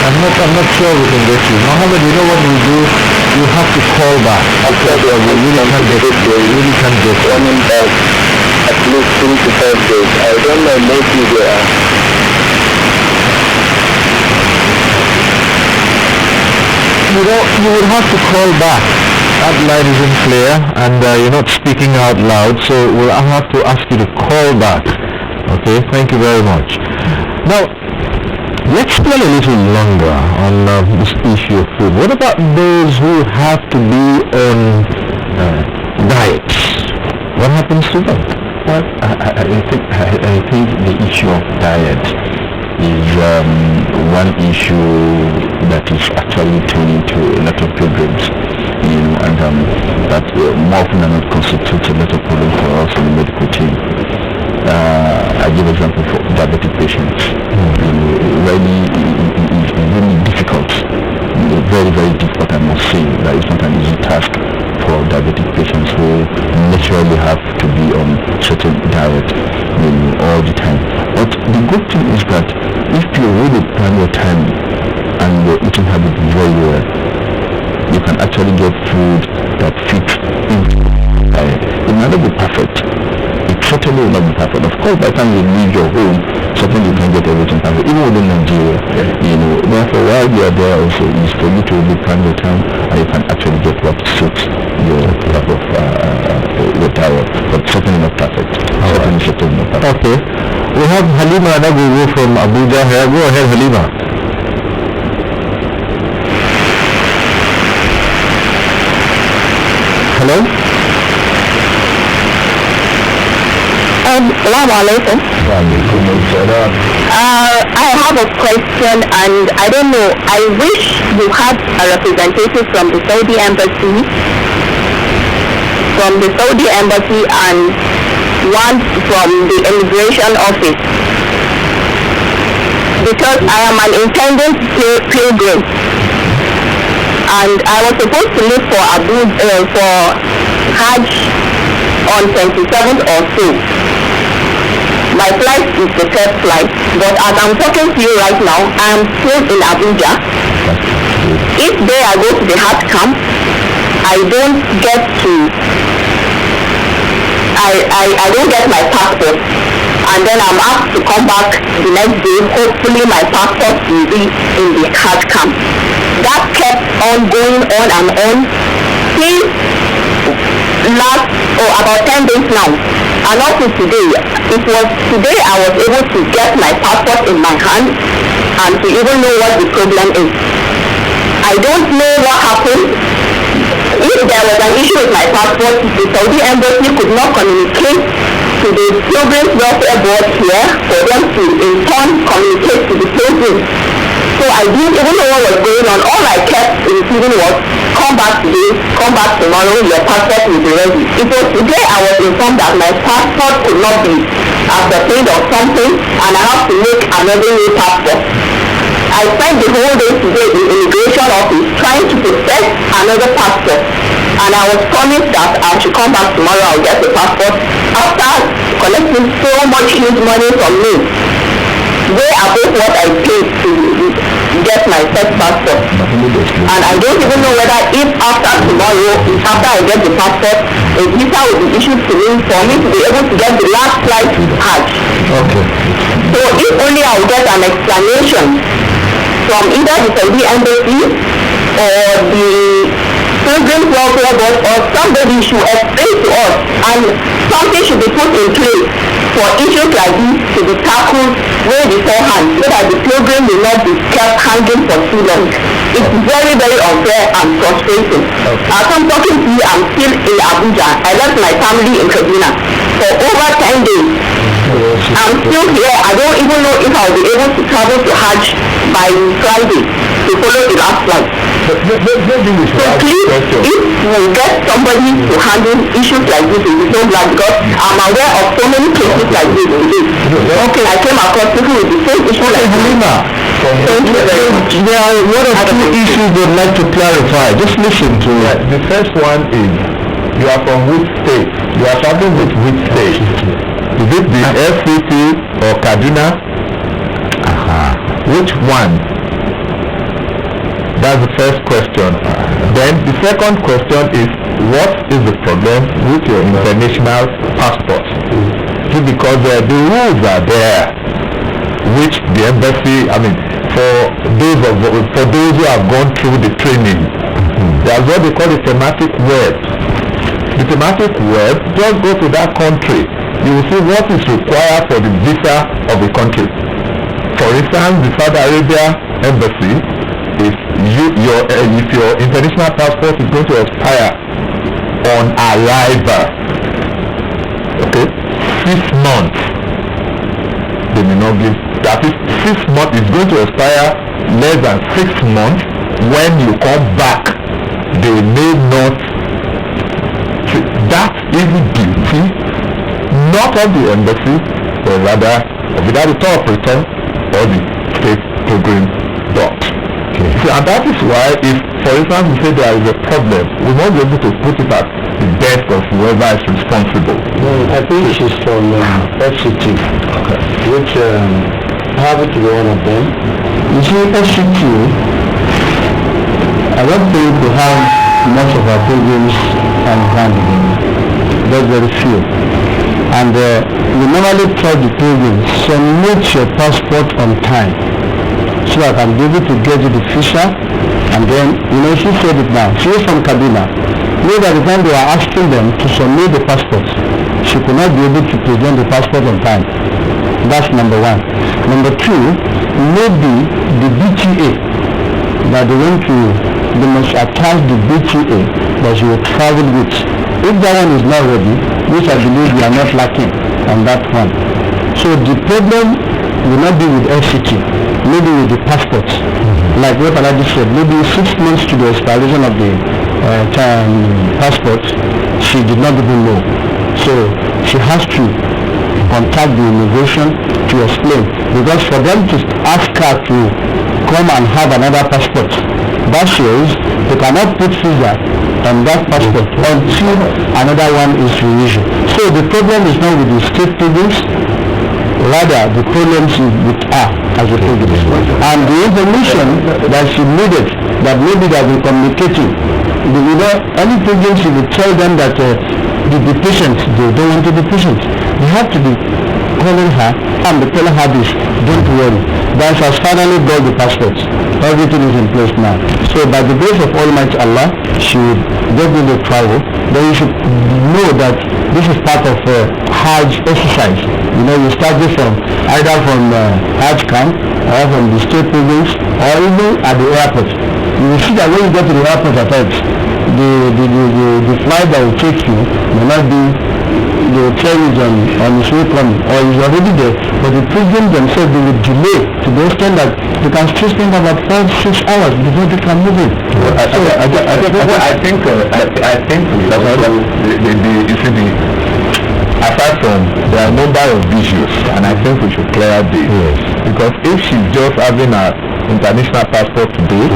I'm not sure we can get you. Mohammed, you know what we do? You have to call back. Because we really can't get coming back at least 3 to 5 days. I don't know, maybe they are. You will have to call back. That line isn't clear and you're not speaking out loud, so I'll have to ask you to call back. Okay, thank you very much. Now, let's dwell a little longer on this issue of food. What about those who have to be on diets? What happens to them? Well, I think the issue of diet is one issue that is actually turning to a lot of pilgrims, and that more often than not constitutes a lot of problem for us in the medical team. I give example for diabetic patients. Really, it's really difficult, very, very difficult, I must say. That is not an easy task for diabetic patients who naturally have to be on certain diet all the time. But the good thing is that if you really plan your time and your eating habit very well, you can actually get food that fits in. It might not be perfect. It certainly will not be perfect. Of course, by the time you leave your home, certainly you can get everything perfect, even within Nigeria. Therefore, while you are there also is for you to really plan your time, and you can actually get what suits your type of your diet, but certainly not perfect. Certainly not perfect. Okay. We have Halima Adagugu from Abuja here. Go ahead, Halima. Hello? Assalamu alaikum. I have a question, and I don't know, I wish you had a representative from the Saudi embassy and one from the immigration office, because I am an intending pilgrim, and I was supposed to leave for Abuja for Hajj on 27th or so. My flight is the first flight, but as I'm talking to you right now, I am still in Abuja. Each day I go to the Hajj camp, I don't get my passport, and then I'm asked to come back the next day. Hopefully my passport will be in the Hajj camp. That kept on going on and on. Since about 10 days now, and up to today. It was today I was able to get my passport in my hand and to even know what the problem is. I don't know what happened. If there was an issue with my passport, the Saudi embassy could not communicate to the Pilgrims Welfare Board here for them to in turn communicate to the pilgrims. So I didn't even know what was going on. All I kept receiving was, come back today, come back tomorrow, your passport will be ready. It was today I was informed that my passport could not be ascertained or something, and I have to make another new passport. I spent the whole day today in the immigration office trying to process another passport, and I was promised that I should come back tomorrow, I'll get the passport. After collecting so much huge money from me, way above what I paid to get my first passport. And I don't even know whether if after tomorrow, after I get the passport, a visa will be issued to me for me to be able to get the last flight to Hajj. Okay. So if only I will get an explanation from either the Saudi embassy or the Pilgrims Welfare Board, or somebody should explain to us, and something should be put in place for issues like this to be tackled way beforehand, so that the pilgrim will not be kept hanging for too long. It's very, very unfair and frustrating. As I'm talking to you, I'm still in Abuja. I left my family in Kaduna for over 10 days. I'm still here. I don't even know if I'll be able to travel to Hajj by Friday to follow the last flight. So please, if we get somebody to handle issues like this, we'll be so glad, because I'm aware of so many cases like this today. Okay, I came across people with the same issue like Halima. Thank you very much. There are one or two issues we'd like to clarify. Just listen to it. The first one is, you are from which state? You are traveling with which state? Is it the FCC or Kaduna? Which one? That's the first question. Then the second question is, what is the problem with your international passport? Because the rules are there, which the embassy, for those who have gone through the training, there's what they call the thematic web. The thematic web, just go to that country, you will see what is required for the visa of the country. For instance, the Saudi Arabia embassy, if your international passport is going to expire on arrival, okay, 6 months, they may not give, that is 6 months is going to expire less than 6 months. When you come back, they may not. That is the duty, not of the embassy, but rather of either the tour operator or the state program board. So, and that is why, if, for instance, we say there is a problem, we won't be able to put it at the desk of whoever is responsible. I think she's from FCT, which happen to be one of them. You see, FCT, I don't think we have much of our pilgrims on hand again. There's very few. And we normally tell the pilgrims, submit your passport on time, so I can be able to get you the visa. And then, she said it now. She is from Kaduna. Maybe by the time they were asking them to submit the passport, she could not be able to present the passport on time. That's number one. Number two, maybe the BTA that they must attach the BTA that you will travel with. If that one is not ready, which I believe we are not lacking on that one. So the problem will not be with FCT, maybe with the passport. Like what I just said, maybe 6 months to the expiration of the passport, she did not even know. So she has to contact the immigration to explain, because for them to ask her to come and have another passport, that shows they cannot put visa on that passport until another one is reissued. So the problem is not with the state pilgrims, rather the problem is with her as a pilgrim. And the information that she needed, that maybe they have been communicating, any pilgrims, you will tell them that the patient, they don't want to be patient. You have to be calling her and be telling her this, don't worry. That she has finally got the passport. Everything is in place now. So by the grace of Almighty Allah, she will get in the travel. Then you should know that this is part of Hajj exercise. You start this either from Hajj camp or from the state pilgrims or even at the airport. You will see that when you get to the airport at times, the flight that will take you may not be, the train is on its way coming, or is already there, but the pilgrims themselves, they will delay to the extent that they can still spend about 5-6 hours before they can move in. I think apart from there are a number of issues, and I think we should clear this. Because if she's just having an international passport today,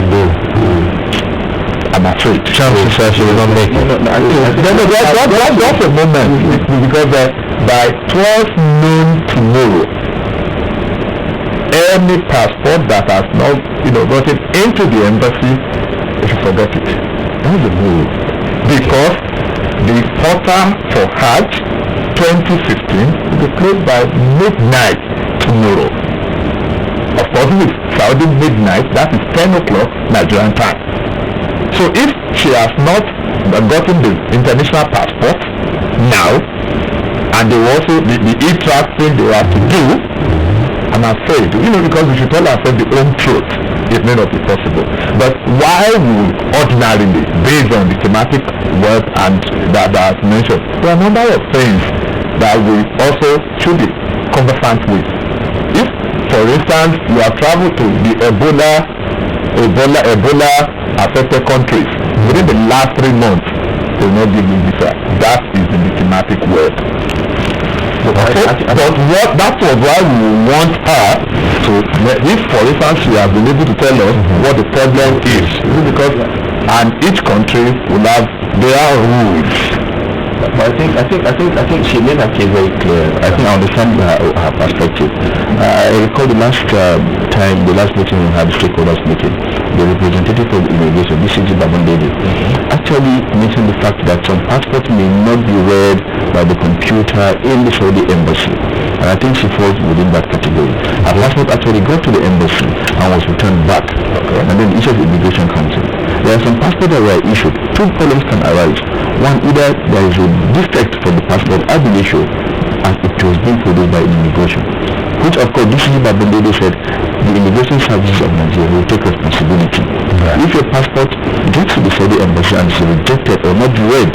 I'm afraid chances are she will not make it. That's a moment, because by 12 noon tomorrow, any passport that has not gotten into the embassy, you should forget it. That's the rule. Because the portal for Hajj 2015 will be closed by midnight tomorrow. Of course, with Saudi midnight, that is 10 o'clock Nigerian time. So if she has not gotten the international passport now, and they also the e-track thing they have to do, I'm afraid, because we should tell ourselves the own truth, it may not be possible. But why would ordinarily, based on the thematic work and that I've mentioned, there are a number of things that we also should be conversant with. If, for instance, you have traveled to the Ebola affected countries within the last 3 months, they will not give you visa. That is the thematic word. But that was why we want her to, if for instance she has been able to tell us what the problem is, because and each country will have their rules. But I think she made her case very clear. I think I understand her perspective. I recall the last meeting we had, the stakeholders meeting, the representative of immigration, BCG Babandede, actually mentioned the fact that some passports may not be read by the computer in the Saudi embassy. And I think she falls within that category. Her passport actually got to the embassy and was returned back. And then issued the immigration council. There are some passports that were issued. 2 problems can arise. One, either there is a defect for the passport as an issue as it was being produced by immigration, which of course this is what Babandede said, the immigration services of Nigeria will take responsibility. If your passport gets to the Saudi embassy and is rejected or not read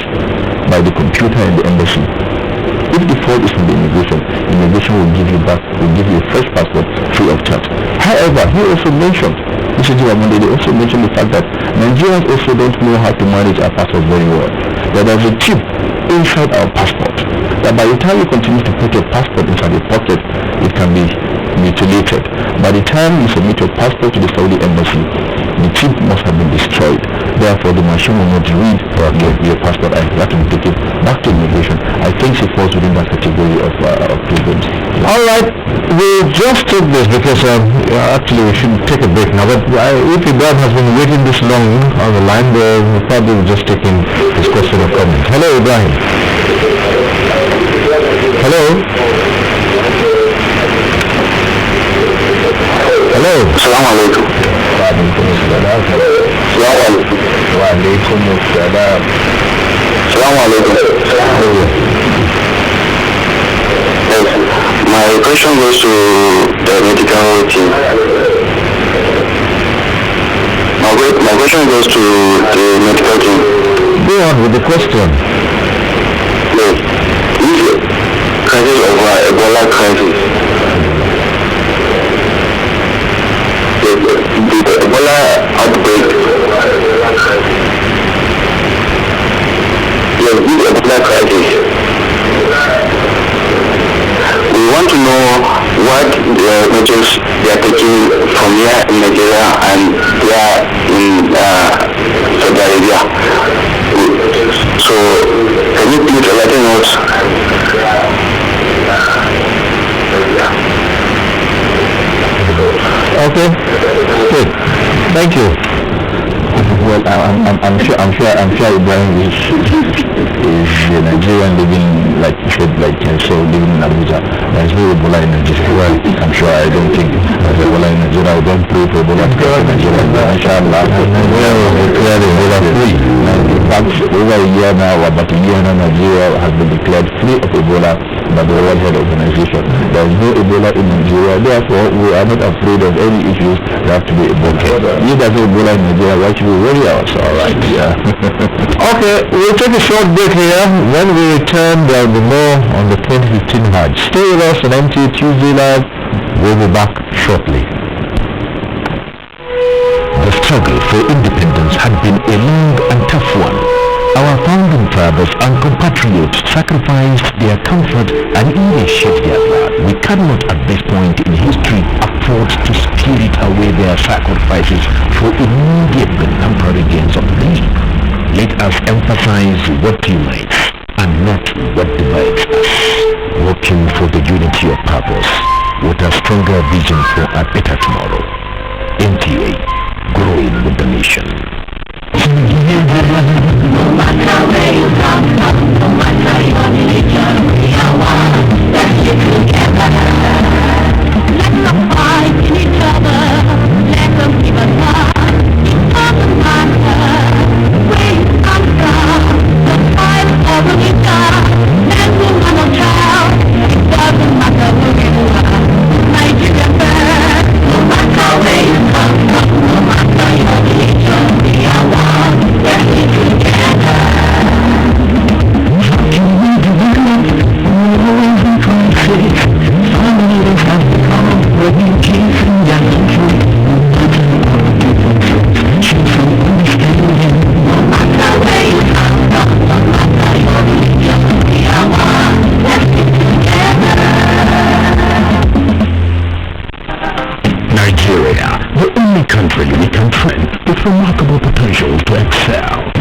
by the computer in the embassy, if the fault is from the immigration immigration will give you a fresh passport free of charge. However, he also mentioned, Mr. Jiwamonde, they also mentioned the fact that Nigerians also don't know how to manage our passport very well. That there's a chip inside our passport, that by the time you continue to put your passport inside your pocket, it can be mutilated. By the time you submit your passport to the Saudi embassy, the chip must have been destroyed. Therefore, the machine will not read your passport and you have to take it back to immigration. I think she falls within that category of pilgrims. All right, we'll just take this because actually we should take a break now. But if Ibrahim has been waiting this long on the line, we'll probably just take in his question or comment. Hello, Ibrahim. Hello. Hello. Assalamu alaikum. Yes, my question goes to the medical team. My question goes to the medical team. Go on with the question. Yes. This crisis of Ebola crisis. The Ebola outbreak. Yes, this Ebola crisis. We want to know what the measures they are taking from here in Nigeria and there in Saudi Arabia. So, can you please enlighten us? Okay. Good. Thank you. Well, I'm sure Ibrahim is a Nigerian living, like you said, living in Abuja. There's no Ebola in Nigeria. Well, I'm sure I don't think there's Ebola in Nigeria. I don't pray for Ebola to come to Nigeria. Inshallah, declared Ebola free. In fact, over a year now, about a year now, Nigeria has been declared free of Ebola by the World Health Organization. There is no Ebola in Nigeria. Therefore, we are not afraid of any issues that have to be Ebola. If there's no Ebola in Nigeria, why should we worry ourselves? All right, yeah. Okay, we'll take a short break here. When we return, there will be more on the 2015 Hajj. Stay with us on NTA Tuesday Live. We'll be back shortly. The struggle for independence had been a long and tough one. Our founding fathers and compatriots sacrificed their comfort and even shed their blood. We cannot at this point in history afford to spirit away their sacrifices for immediate and temporary gains of gain. Let us emphasize what unites and not what divides us. Working for the unity of purpose with a stronger vision for a better tomorrow. NTA, growing with the nation. No matter where you come from, no matter your religion, we are one, let's live together. Let's not fight in each other, let them give us one. It doesn't matter where you come from, the tribe or religion, man, woman or child, it doesn't matter who you are, Nigerian bird. No matter where you come from, no matter your religion, we are one, let's live together. Nigeria, the only country we can trend with remarkable potential to excel.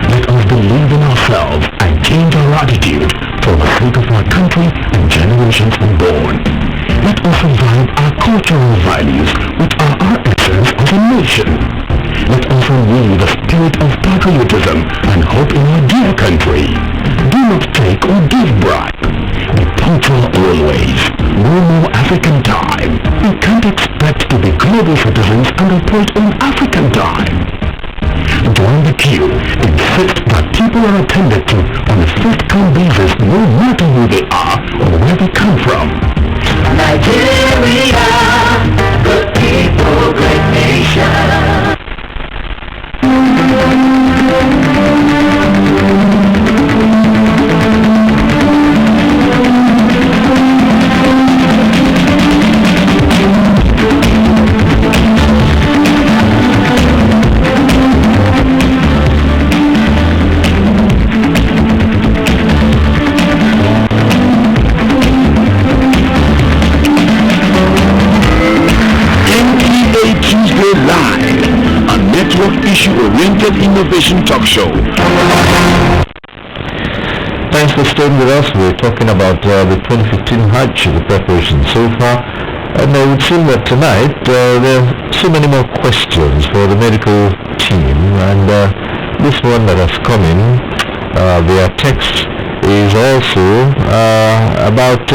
Let us believe in ourselves and change our attitude for the sake of our country and generations unborn. Let us revive our cultural values which are our essence as a nation. Let us renew the spirit of patriotism and hope in our dear country. Do not take or give bribe. Be punctual always. No more African time. We can't expect to be global citizens and operate on African time. Join the queue. Insist that people are attended to on a first-come basis no matter who they are or where they come from. Nigeria, good people, great nation. Innovation Talk Show. Thanks for staying with us. We're talking about the 2015 Hajj, the preparation so far. And it would seem that tonight there are so many more questions for the medical team. And this one that has come in via text is also about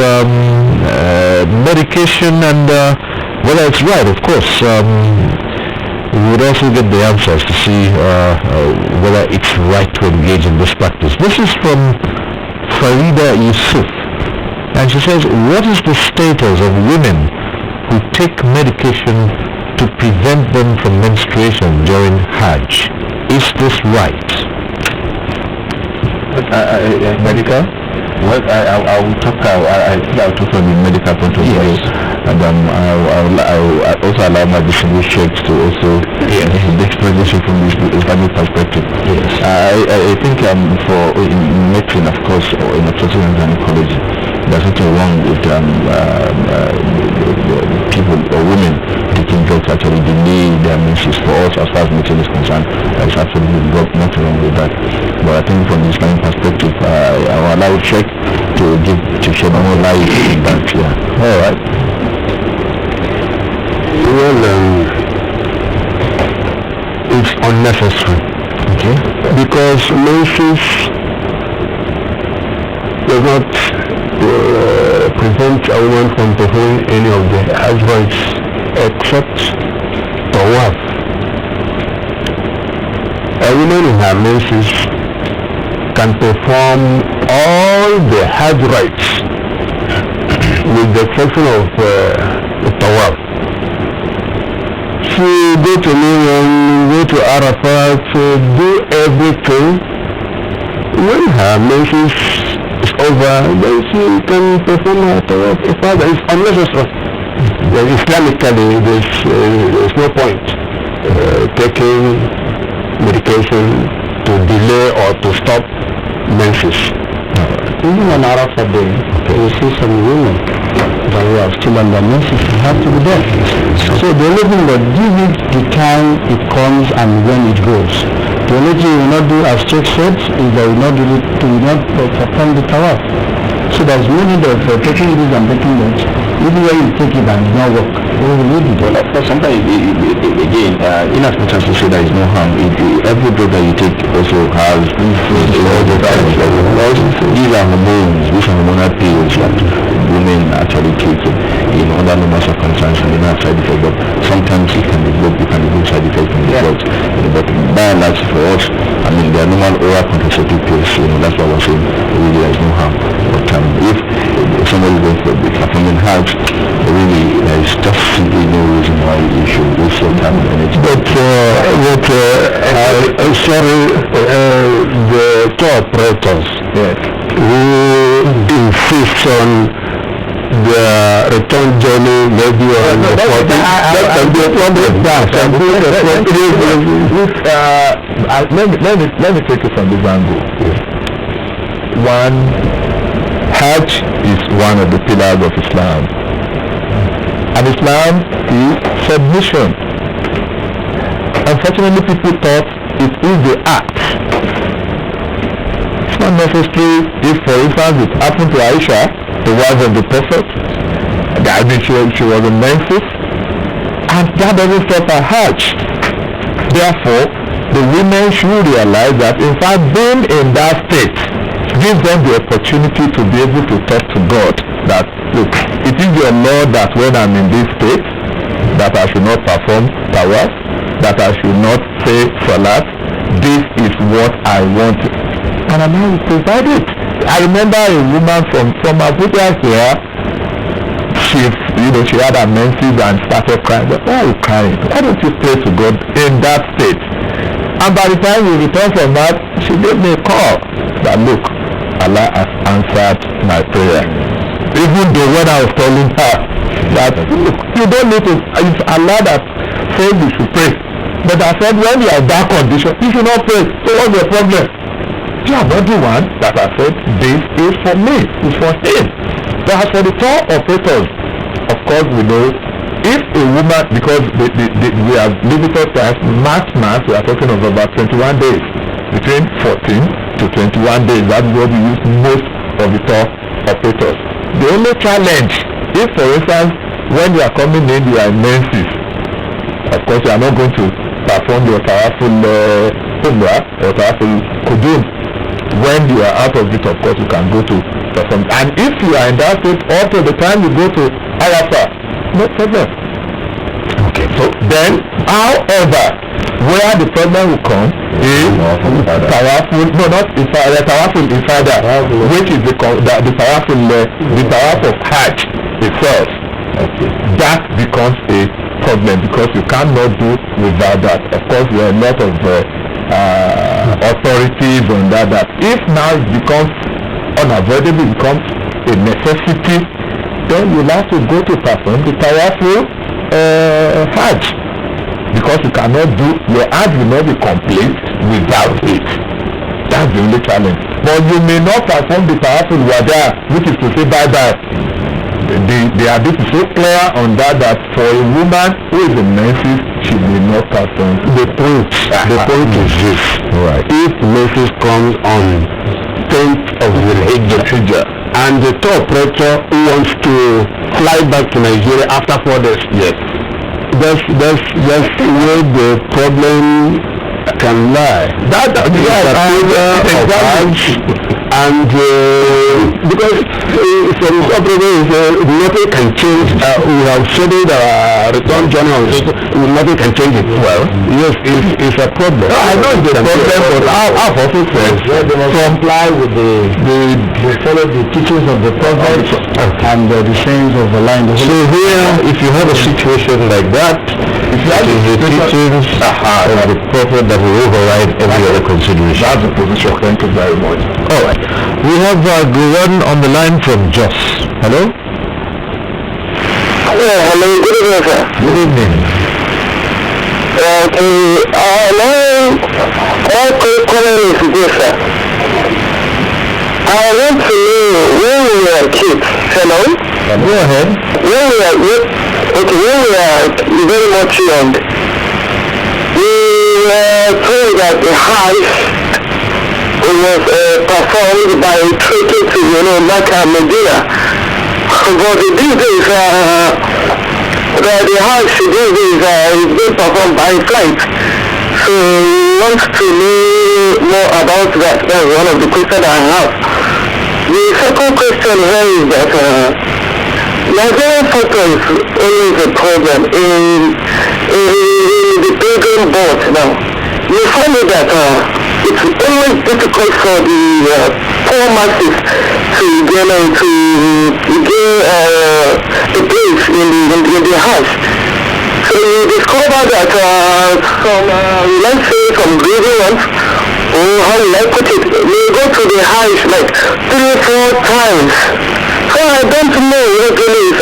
medication and whether it's right, of course. We would also get the answers to see whether it's right to engage in this practice. This is from Farida Yusuf, and she says, what is the status of women who take medication to prevent them from menstruation during Hajj? Is this right? Medical? Well, I will talk. I'll talk from the medical point of view, yes. And I'll also allow my distinguished checks to also the explanation from this Islamic perspective. Yes. I think for in medicine, of course, or in obstetrics and gynecology, there's nothing wrong with people or women taking drugs actually delay their menses. For us, as far as medicine is concerned, there's absolutely nothing wrong with that. But I think from the Islamic perspective, I will allow check to shed more light on that. Yeah. All right. Well, it's unnecessary. Okay. Because menses does not prevent a woman from performing any of the Hajj rites except tawaf. A woman in her menses can perform all the Hajj rites with the exception of the tawaf. She go to Nigerian, go to Arafat, do everything. When her menses is over, then she can perform her tawaf. Father, it's unnecessary. Islamically, there's no point taking medication to delay or to stop menses. Even on Arafat Day, you see some women that are still under menses, they have to be there. So the only thing that give it the time it comes and when it goes. The only thing you will not do, as Sheikh said, is that you will not perform the tawaf. So there's no need of taking this and taking that. Even when you take it and it not work, what will you do? Well, of course, sometimes, again, in as much as you say there is no harm, every drug that you take also has all the times. These are hormones, these are hormonal pills that women actually take under normal circumstances and they don't have side effects, but sometimes it can develop side effects from the drugs. But by and large for us, I mean, there are normal oral contraceptive pills, that's what we're saying, really there is no harm. But if somebody is going for performing Hajj, really there is just simply no reason why you should waste your time and energy. But the tour operators who insist on the return journey maybe on the 40th, that can be a problem. Let me take it from this angle. One, Hajj is one of the pillars of Islam. And Islam is submission. Unfortunately, people thought it is the act. It's not necessary if, for instance, it happened to Aisha, the wife of the Prophet. I mean, she was in Memphis, and that doesn't stop her Hajj. Therefore, the women should realize that, in fact, being in that state gives them the opportunity to be able to talk to God that, look, it is your law that when I'm in this state, that I should not perform tawaf, that I should not say salat. This is what I want, and I will provide it. I remember a woman from Abuja here. She had her menses and started crying. But why are you crying? Why don't you pray to God in that state? And by the time we returned from that, she gave me a call that, look, Allah has answered my prayer. Even though when I was telling her that, look, you don't need to, it's Allah that says you should pray. But I said, when you are in that condition, you should not pray. So what's the problem? You are not the one that I said, this is for me, it's for him. But as for the tour operators, of course we know if a woman, because we have limited time, max, we are talking of about 21 days. Between 14 to 21 days, that's what we use most of the tour operators. The only challenge, if for instance, when you are coming in, you are in menses, of course you are not going to perform your Tawaful Umrah or Tawaful Qudum. When you are out of it, of course you can go to perform. And if you are in that state up to the time you go to Arafah, no problem. Okay. So then, however, where the problem will come is Tawaful, no, not Ifada, Tawaful Ifada, which is the Tawaful, the Tawaf of Hajj itself. Okay. That becomes a problem because you cannot do without that. Of course, there are a lot of authorities on that. If now it becomes unavoidable, it becomes a necessity, then you'll have to go to perform the Tawaful Hajj, because you cannot do, your Hajj will not be complete without it. That's the only challenge. But you may not perform the Tawaful Wada, which is to say bye-bye. The hadith is so clear on that for a woman who is in menses, she may not perform. The point is this. Right. If menses comes on 10th of the Hajj and the tour operator wants to fly back to Nigeria after 4 days, yes, that's where the problem can lie. And because from this operator, nothing can change. We have scheduled our return journey, nothing can change it. Well, yes, it's a problem. No, I know it's a problem, but I've also said they must comply with they follow the teachings of the Prophet and the sayings of the line. So here, if you have a situation like that, it is the teachings of the Prophet that will override every other consideration. That's the position. Thank you very much. All right. We have Gowon on the line from Jos. Hello? Hello, good evening, sir. Good evening. My question is this, sir. I want to know when we were kids. Hello? Go ahead. When we were very much young, we were told that the Hajj was performed by trekking to, Mecca and Medina. But these days, the Hajj these days is being performed by flight. So we want to know more about that. That's one of the questions I have. The second question here is that Nigerian factor is always a problem in the pilgrim board now. You find that it's always difficult for the poor masses to get a place in the house. So you discover that let's say some greedy ones, or how will I put it, they go to the house like 3-4 times. So I don't know what really is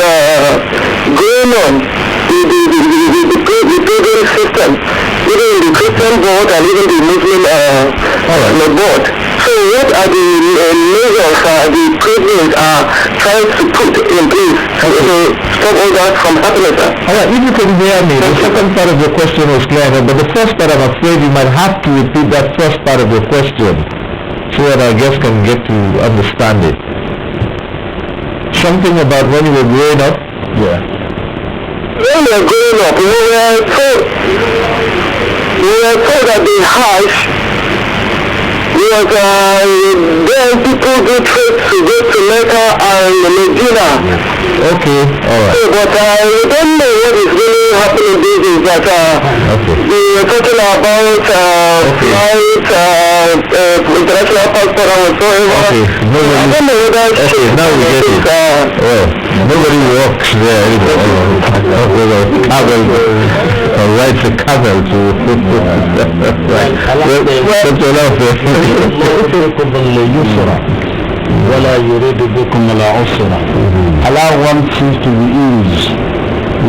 going on with the pilgrim system, even in the Christian board and even the Muslim board. So what are the measures the presidents are trying to put in place to stop all that from happening, sir? All right, if you can hear me, the second part of your question was clear, but the first part, I'm afraid you might have to repeat that first part of your question so that our guests can get to understand it. Something about when you were growing up? Yeah. When we were growing up, we were told that the Hajj was then people do trips to go to Mecca and Medina. Okay, all right. So, but we don't know what is really happening these days. That we were talking about flights, international passport and whatsoever. Okay, I don't know whether okay, now we get it. Nobody walks there anymore. Rides a camel to ولا يريد بكم العسر. Allah wants things to be eased.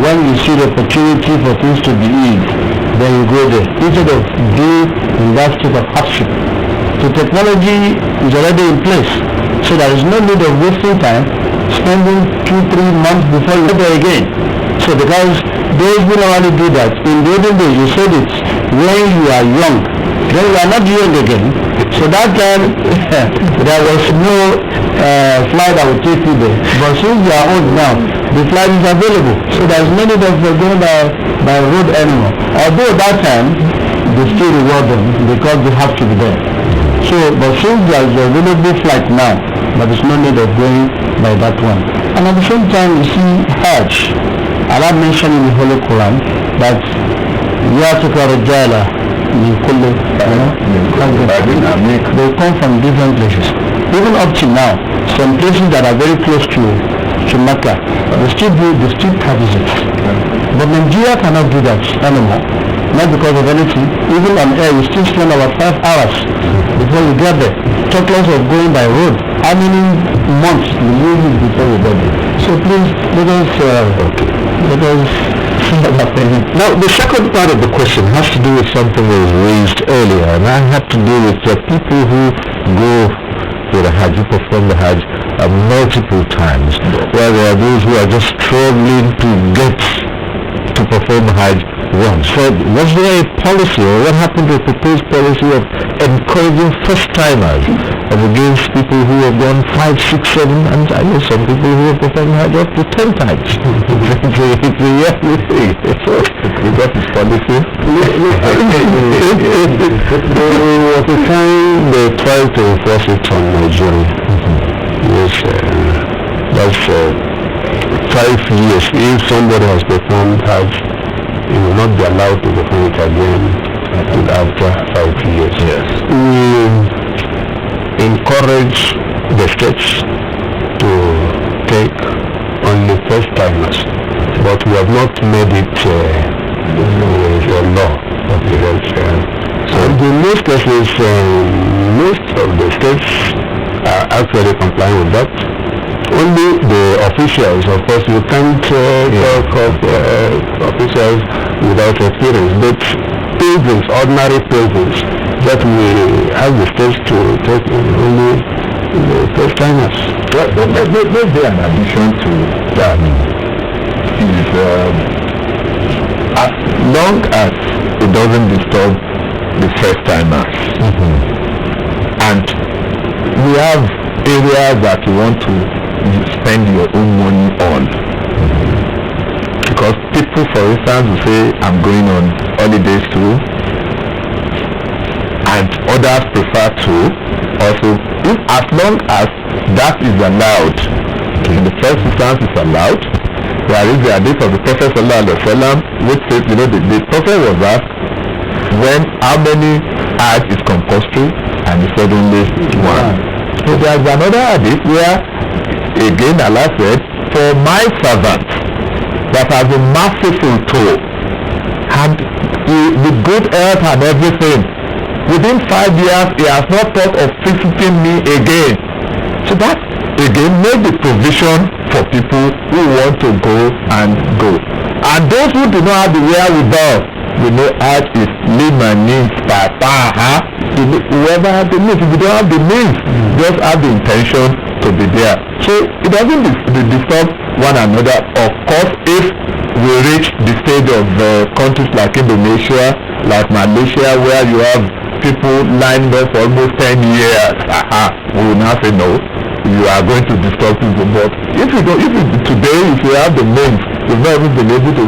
When you see the opportunity for things to be eased, then you go there instead of being in that state of hardship. The technology is already in place, so there is no need of wasting time spending 2-3 months before you go there again. So because those who normally do that, in the olden days you said it when you are young, then you are not young again. So that time there was no flight that would take you there. But since you are old now, the flight is available. So there is no need of going by road anymore. Although that time they still reward them because they have to be there. So, but since there is a available flight now, there is no need of going by that one. And at the same time, you see Hajj. Allah mentioned in the Holy Quran that Yatuka Rajala, they come from different places. Even up to now, some places that are very close to Mecca, they still practice it. But Nigeria cannot do that anymore. Not because of anything. Even on air, you still spend about 5 hours before you get there. Talk less of going by road. How many months will you use before you get there? So please, let us Now, the second part of the question has to do with something that was raised earlier, and that had to do with the people who go to the Hajj, who perform the Hajj multiple times, where there are those who are just struggling to get to perform Hajj once. So was there a policy, or what happened to a proposed policy of encouraging first-timers against people who have gone 5, 6, 7, and I know some people who have performed Hajj up to 10 times. It's a yearly thing. So, because it's policy. There was a time they tried to enforce it on Nigeria. Yes, that's 5 years. If somebody has performed Hajj, he will not be allowed to perform it again until after 5 years. Yes. We encourage the states to take only first timers, but we have not made it a law. So in most cases, most of the states are actually complying with that. Only the officials, of course, you can't talk of officials without experience, but pilgrims, ordinary pilgrims, that we have the states to take only the first timers. There's an addition to that is as long as it doesn't disturb the first timers, and we have areas that you want to spend your own money on, because people, for instance, will say I'm going on holidays too, and others prefer to also, if as long as that is allowed, in the first instance is allowed. There is the hadith of the Prophet ﷺ, which says, the Prophet was asked how many Hajj is compulsory, and he said only one. So there is another hadith where again Allah said, for my servant that has a merciful toe and with good health and everything, within 5 years he has not thought of visiting me again. So that again made the provision for people who want to go. And those who do not have the wherewithal, Hajj is means whoever has the means. If you don't have the means, just have the intention to be there. So it doesn't disturb one another. Of course, if we reach the stage of countries like Indonesia, like Malaysia, where you have people lined up for almost 10 years, we will now say no, you are going to disturb people. But if you have the means, you've not even been able to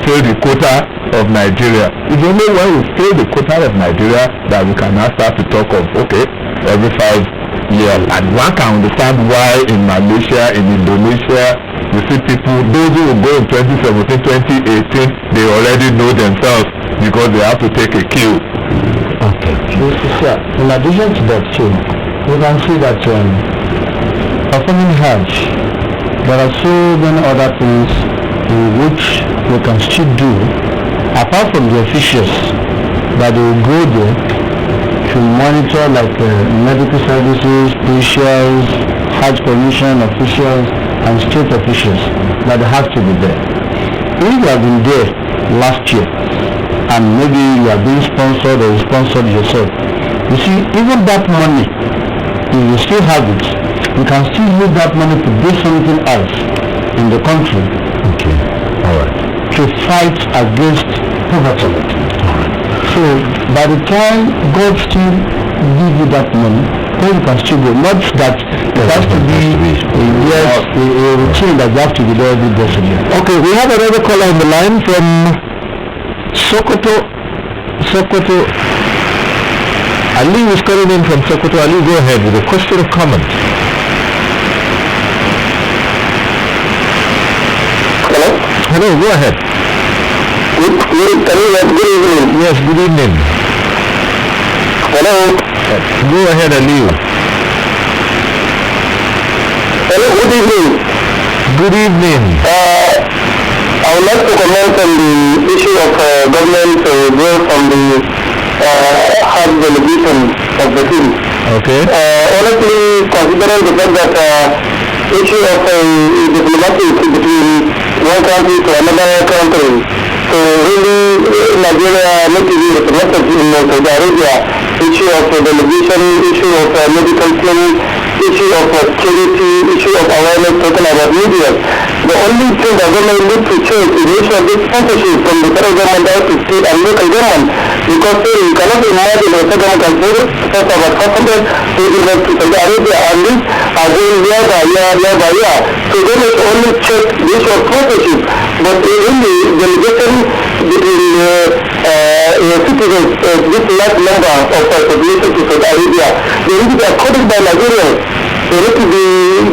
fill the quota of Nigeria. It's only when we fill the quota of Nigeria that we can now start to talk of, okay, every 5 years. And one can understand why in Malaysia, in Indonesia, you see people, those who will go in 2017, 2018, they already know themselves because they have to take a queue. Okay. In addition to that too, we can see that performing Hajj, there are so many other things in which we can still do, apart from the officials that will go there to monitor, like medical services, officials, Hajj Commission officials, and state officials that have to be there. If you have been there last year, and maybe you are being sponsored or sponsored yourself, you see, even that money, if you still have it, you can still use that money to do something else in the country. Okay. to fight against poverty. So by the time God still give you that money, then you can still go. Not that it has to be a routine that you have to be there every day. Okay, we have another caller on the line from Sokoto. Ali is calling in from Sokoto. Ali, go ahead with a question or comment. Hello, go ahead. Good evening. Yes, good evening. Hello. Go ahead, Ali. Hello, good evening. Good evening. I would like to comment on the issue of government growth from the Hajj delegation of the team. Okay. Honestly, considering the fact that issue of diplomatic between one country to another country, so really Nigeria need to be represented in Saudi Arabia, issue of delegation, issue of medical clinic, issue of security, issue of awareness, talking about media. The only thing that government needs to change is the issue of this sponsorship from the federal government down to state and local government, because you cannot imagine the federal government can say about customers to invest to Saudi Arabia, and this are going year by year. So government only check the issue of sponsorship, but in the delegation between citizens, this large number of population to Saudi Arabia, they need to be accorded by Nigerians. They need to be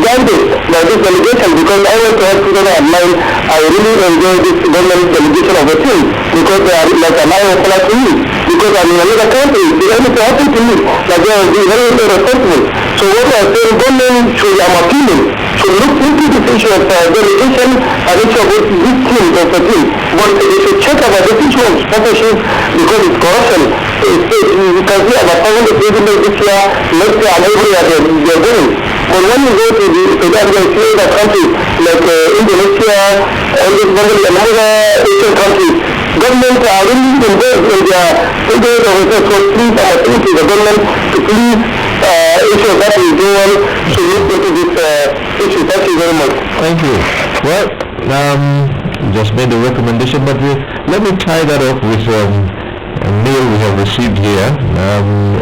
guided by this delegation, because I went to have 2009, I really enjoy this government delegation of the team, because they are like an eye opener to me, because I'm in another country, they have to happen to me, like they are very responsible. So what I say, government should, I'm appealing, should look into this issue of delegation and issue of this team of the team, but they should check about this issue of sponsorship, because it's corruption. You can see about 500 presidents this year, next year and every year they're doing. But when you go to the countries like Indonesia and other Asian countries, governments are really involved in their figures of research. So please, I appeal to the government to please issue that is doing to look into this issue. Thank you very much. Thank you. Well, just made a recommendation, but let me tie that up with a mail we have received here.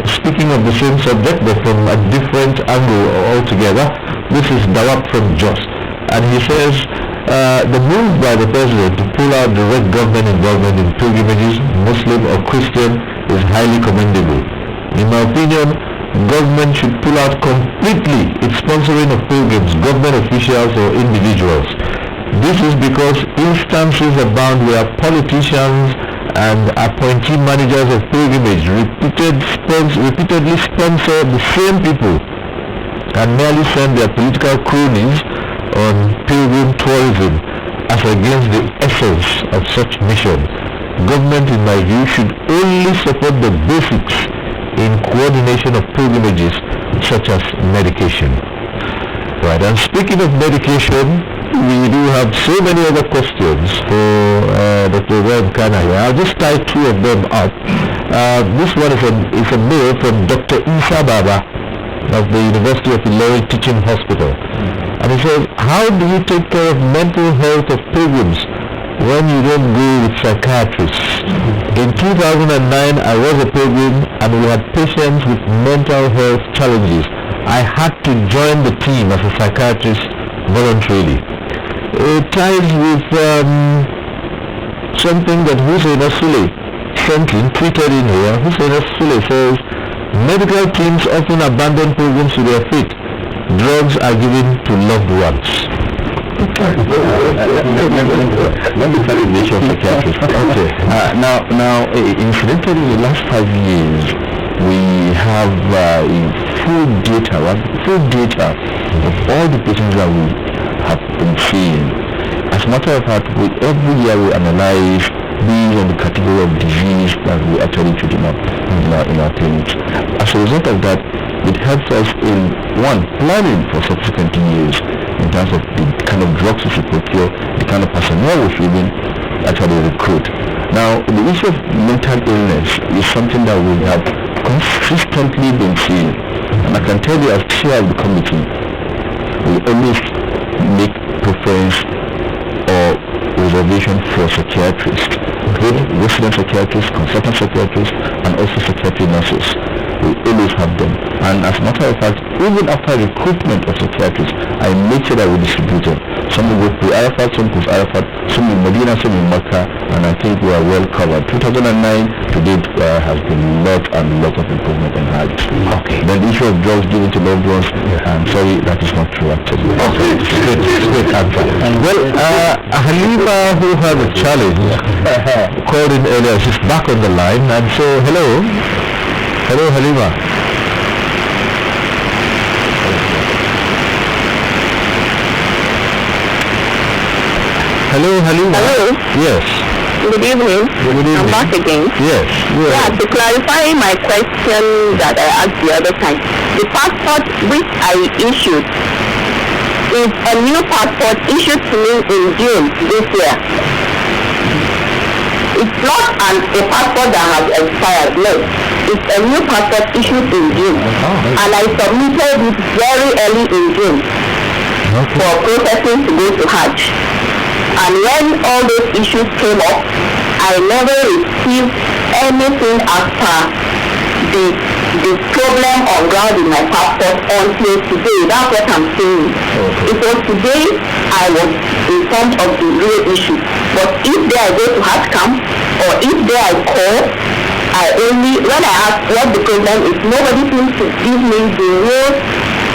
Speaking of the same subject, but from a different angle altogether. This is Dawab from Jos, and he says the move by the president to pull out direct government involvement in pilgrimages, Muslim or Christian, is highly commendable. In my opinion, government should pull out completely its sponsoring of pilgrims, government officials or individuals. This is because instances abound where politicians and appointee managers of pilgrimage repeatedly sponsor the same people and merely send their political cronies on pilgrim tourism as against the essence of such missions. Government, in my view, should only support the basics in coordination of pilgrimages such as medication. Right, and speaking of medication, we do have so many other questions for Dr. Ibrahim Kana here. I'll just tie two of them up. This one is a mail from Dr. Isa Baba of the University of Ilorin Teaching Hospital. And he says, how do you take care of mental health of pilgrims when you don't go with psychiatrists? In 2009, I was a pilgrim and we had patients with mental health challenges. I had to join the team as a psychiatrist voluntarily. It ties with something that Hussein Asule sent in, tweeted in here. Hussein Asule says, medical teams often abandon pilgrims to their fate. Drugs are given to loved ones. Let me tell you the issue of psychiatrists. Okay. Now, incidentally, in the last 5 years, we have full data of all the patients that we have been seeing. As a matter of fact, every year we analyze these on the category of disease that we actually treat in our clinics. As a result of that, it helps us in planning for subsequent years in terms of the kind of drugs we should procure, the kind of personnel we should even actually recruit. Now, the issue of mental illness is something that we have consistently been seeing, and I can tell you as chair of the committee, we always make preference or provision for psychiatrists, both resident psychiatrists, consultant psychiatrists, and also psychiatry nurses. We always have them. And as a matter of fact, even after recruitment of psychiatrists, I make sure that we distribute them. Some will go through Arafat, some goes Arafat, some in Medina, some in Makkah, and I think we are well covered. 2009 to date has been lot and lot of improvement in Hajj. Okay. Then the issue of drugs given to loved ones, I'm sorry, that is not true actually. Okay. Great answer. Well, Halima, who has a challenge, called in earlier, she's back on the line, and so hello. Hello, Halima. Hello, Halima. Hello. Yes. Good evening. Good evening. I'm back again. Yes. Yeah, to clarify my question that I asked the other time, the passport which I issued is a new passport issued to me in June this year. It's not a passport that has expired, no. It's a new passport issued in June. And I submitted it very early in June for processing to go to Hajj. And when all those issues came up, I never received anything as per the problem on ground in my passport until today. That's what I'm saying. It was today I was informed of the real issue. But if there I go to Hajj camp, or if there I call, when I ask what the problem is, nobody seems to give me the real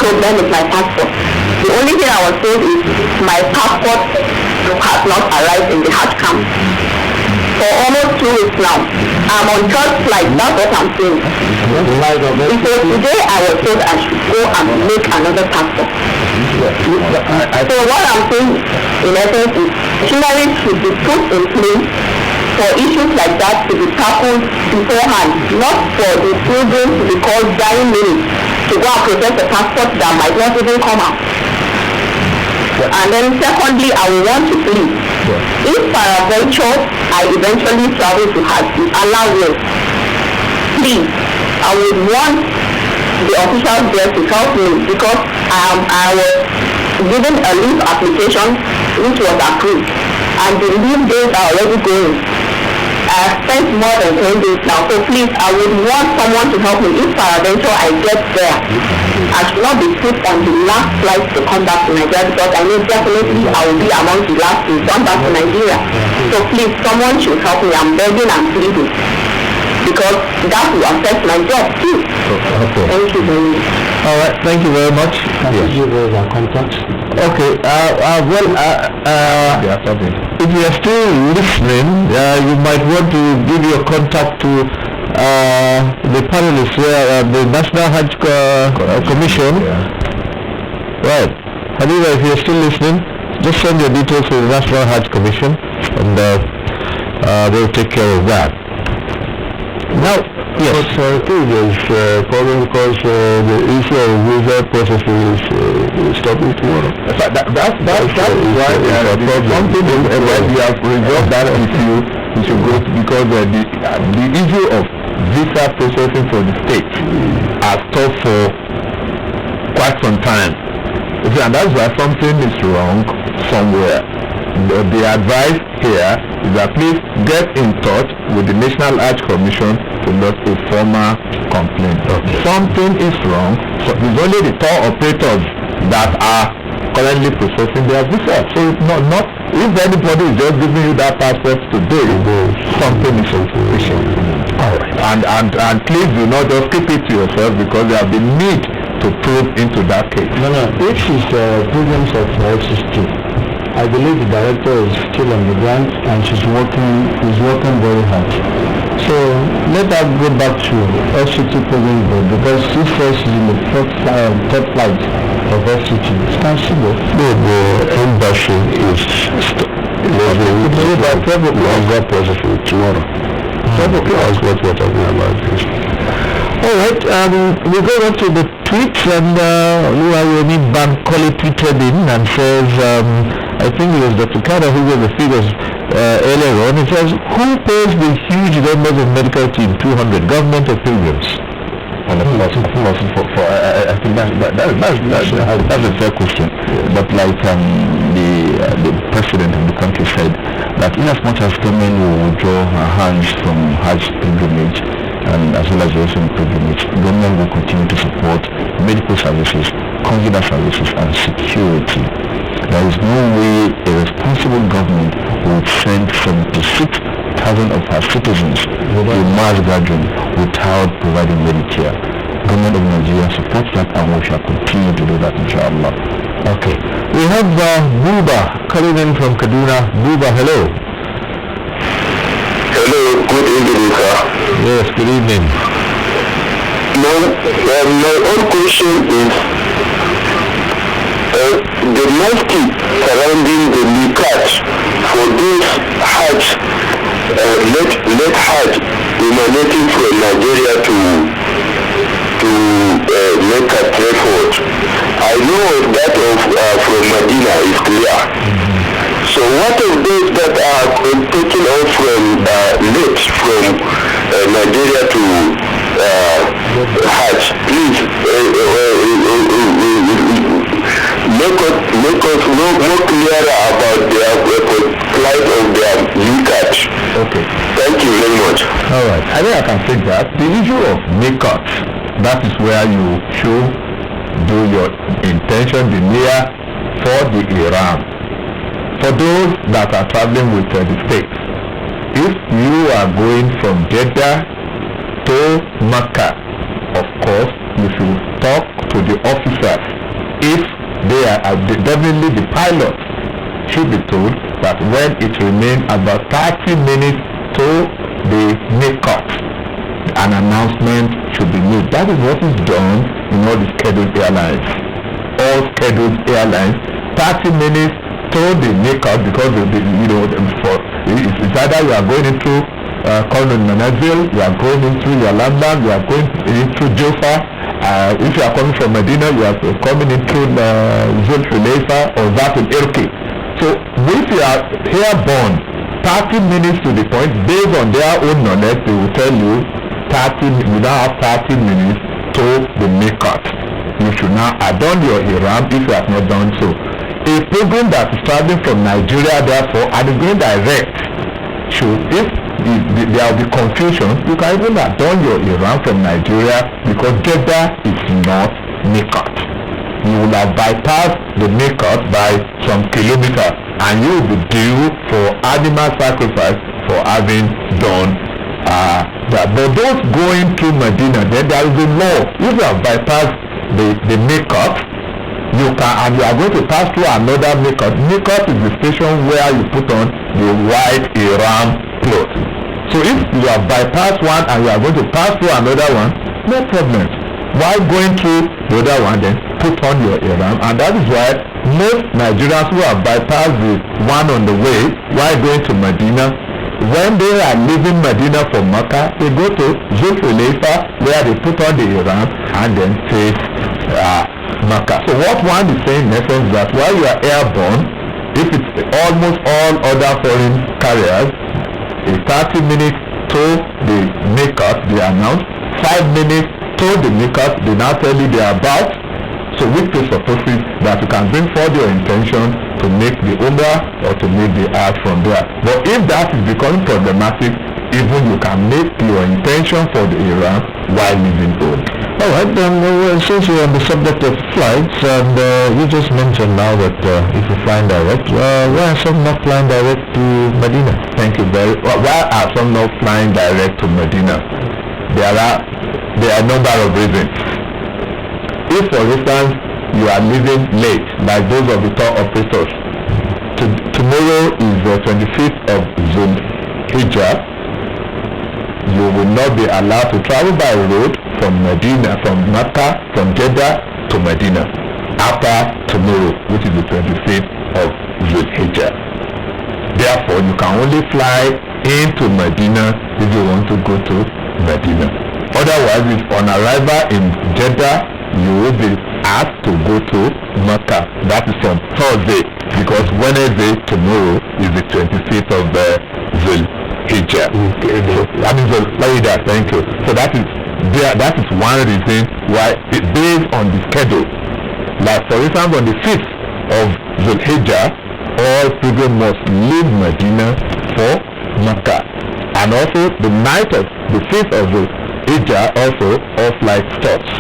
problem with my passport. The only thing I was told is my passport has not arrived in the Hajj camp for almost 2 weeks now. I'm on third flight, that's what I'm saying. Because today I was told I should go and make another passport. So what I'm saying in essence is machinery should be put in place for issues like that to be tackled beforehand, not for the children to be called dying minutes to go and process a passport that might not even come out. And then secondly, I will want to plead, if peradventure I eventually travel to Hajj, if Allah will, please, I would want the officials there to help me, because I was given a leave application which was approved, and the leave days are already going. I have spent more than 10 days now, so please, I would want someone to help me. If peradventure I get there, I should not be put on the last flight to come back to Nigeria, because I know definitely I will be among the last to come back to Nigeria. So please, someone should help me. I'm begging and pleading, because that will affect my job too. Okay. Thank you very much. All right, thank you very much. Give us our contact. Okay, if you are still listening, you might want to give your contact to the panelists, the National Hajj Commission. Right. However, if you are still listening, just send your details to the National Hajj Commission, and they'll take care of that. Now, yes. But I think there's a problem, because the issue of visa processing is stopping tomorrow. That's why there's a problem. When we have resolved that issue, we should go to, because the issue of visa processing for the state has stopped for quite some time. And that's why something is wrong somewhere. The advice here is that please get in touch with the National Hajj Commission to lodge a formal complaint. Something is wrong. So it's only the tour operators that are currently processing their visa. So it's not if anybody is just giving you that passport today, something is insufficient. Alright. And please do not just keep it to yourself, because there have been need to probe into that case. No, if it's problems of FCC, I believe the director is still on the ground, and he's working very hard. So let us go back to FCT Program Board, because this first is in the third flight of FCT. It's considered. The embassy is that processing tomorrow. That's what we're talking about. Alright, we go on to the tweets, and Luayoni Bankole tweeted in and says, I think it was Dr. Kada who gave the figures earlier on. It says, who pays the huge numbers of medical team, 200, government or pilgrims? And of course, I think that's a fair question. But like the president of the country said, that in as much as government will withdraw her hands from Hajj pilgrimage, and as well as the Muslim pilgrimage, government will continue to support medical services, consular services, and security. There is no way a responsible government would send 76,000 of her citizens to a mass gathering without providing Medicare. Government of Nigeria supports that, and we shall continue to do that, inshallah. Okay. We have Buba calling in from Kaduna. Buba, hello. Hello, good evening, sir. Yes, good evening. My own question is, the mosque surrounding the Mikat for those Hajj, late Hajj emanating from Nigeria to make a effort. I know that from Medina is clear. So what of those that are taking off from late from Nigeria to Hajj? Please make us more clearer about the flight of their Mikat. Okay. Thank you very much. All right. I think I can take that. The issue of Mikat, that is where you do your intention, the niyyah for the Ihram. For those that are traveling with the states, if you are going from Jeddah to Mecca, of course, you should talk to the officers. If they are definitely the pilots should be told that when it remains about 30 minutes to the Mikat, an announcement should be made. That is what is done in all the scheduled airlines. All scheduled airlines, 30 minutes to the Mikat, because it's either you are going into Kolon Manazil, you are going into your London, you are going into Jaffa. If you are coming from Medina, you are coming into Zul Hulayfa or Zatul Irki. So if you are airborne, 30 minutes to the point, based on their own knowledge, they will tell you you now have 30 minutes to the Mikat. You should now adorn your Ihram if you have not done so. A pilgrim that is traveling from Nigeria, therefore, and is going direct, if there will be confusion, you can even adorn your Ihram from Nigeria, because Jeddah is not Mikat. You will have bypassed the Mikat by some kilometers, and you will be due for animal sacrifice for having done that. But those going to Medina, then there is a law. If you have bypassed the Mikat, you can, and you are going to pass through another Mikat. Mikat is the station where you put on the white Ihram cloth. So if you have bypassed one and you are going to pass through another one, no problem. While going through the other one, then put on your Ihram, and that is why most Nigerians who have bypassed the one on the way while going to Medina, when they are leaving Medina from Mecca, they go to Zul Hulayfa, where they put on the Ihram and then face Mecca. So what one is saying in essence is that while you are airborne, if it's almost all other foreign carriers, 30 minutes to the Mikat, they announce, 5 minutes to the Mikat, they now tell you they are about. So which presupposes that you can bring forward your intention to make the Umrah or to make the Hajj from there. But if that is becoming problematic, even you can make your intention for the Ihram while leaving home. Alright, then since you're on the subject of flights, and you just mentioned now that if you're flying direct, why are some not flying direct to Medina? Thank you very much. Why are some not flying direct to Medina? There are a number of reasons. If, for instance, you are leaving late, like those of the tour operators, tomorrow is the 25th of Zul Hijjah, you will not be allowed to travel by road from Medina, from Mecca, from Jeddah to Medina after tomorrow, which is the 25th of Zul Hijjah. Therefore, you can only fly into Medina if you want to go to Medina. Otherwise, if on arrival in Jeddah, you will be asked to go to Mecca. That is on Thursday, because Wednesday, tomorrow, is the 25th of Zul Hijjah. I mean Zul Hijjah, thank you. So that is one reason why, based on the schedule. Like for example, on the 5th of Zul Hijjah, all pilgrims must leave Medina for Mecca. And also the night of the 5th of the Hijjah also off-light stops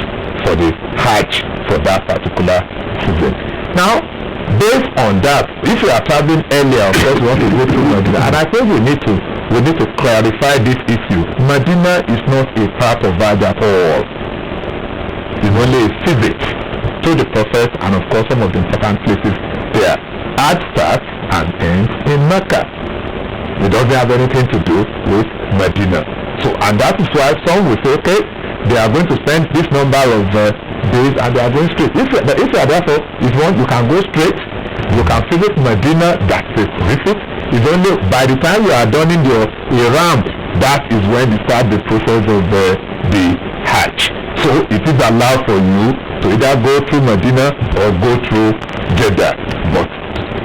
for the Hajj for that particular season. Now, based on that, if you are traveling earlier, of course you want to go through Medina, and I think we need to clarify this issue. Medina is not a part of Hajj at all. It's only a visit to the Prophet and of course some of the important places there. Hajj starts and ends in Mecca. It doesn't have anything to do with Medina. So, and that is why some will say, okay, they are going to spend this number of days and they are going straight. If you are therefore, if you can go straight, you can visit Medina, that's a visit. It's only by the time you are done in your Ihram, that is when you start the process of the Hajj. So it is allowed for you to either go through Medina or go through Jeddah. But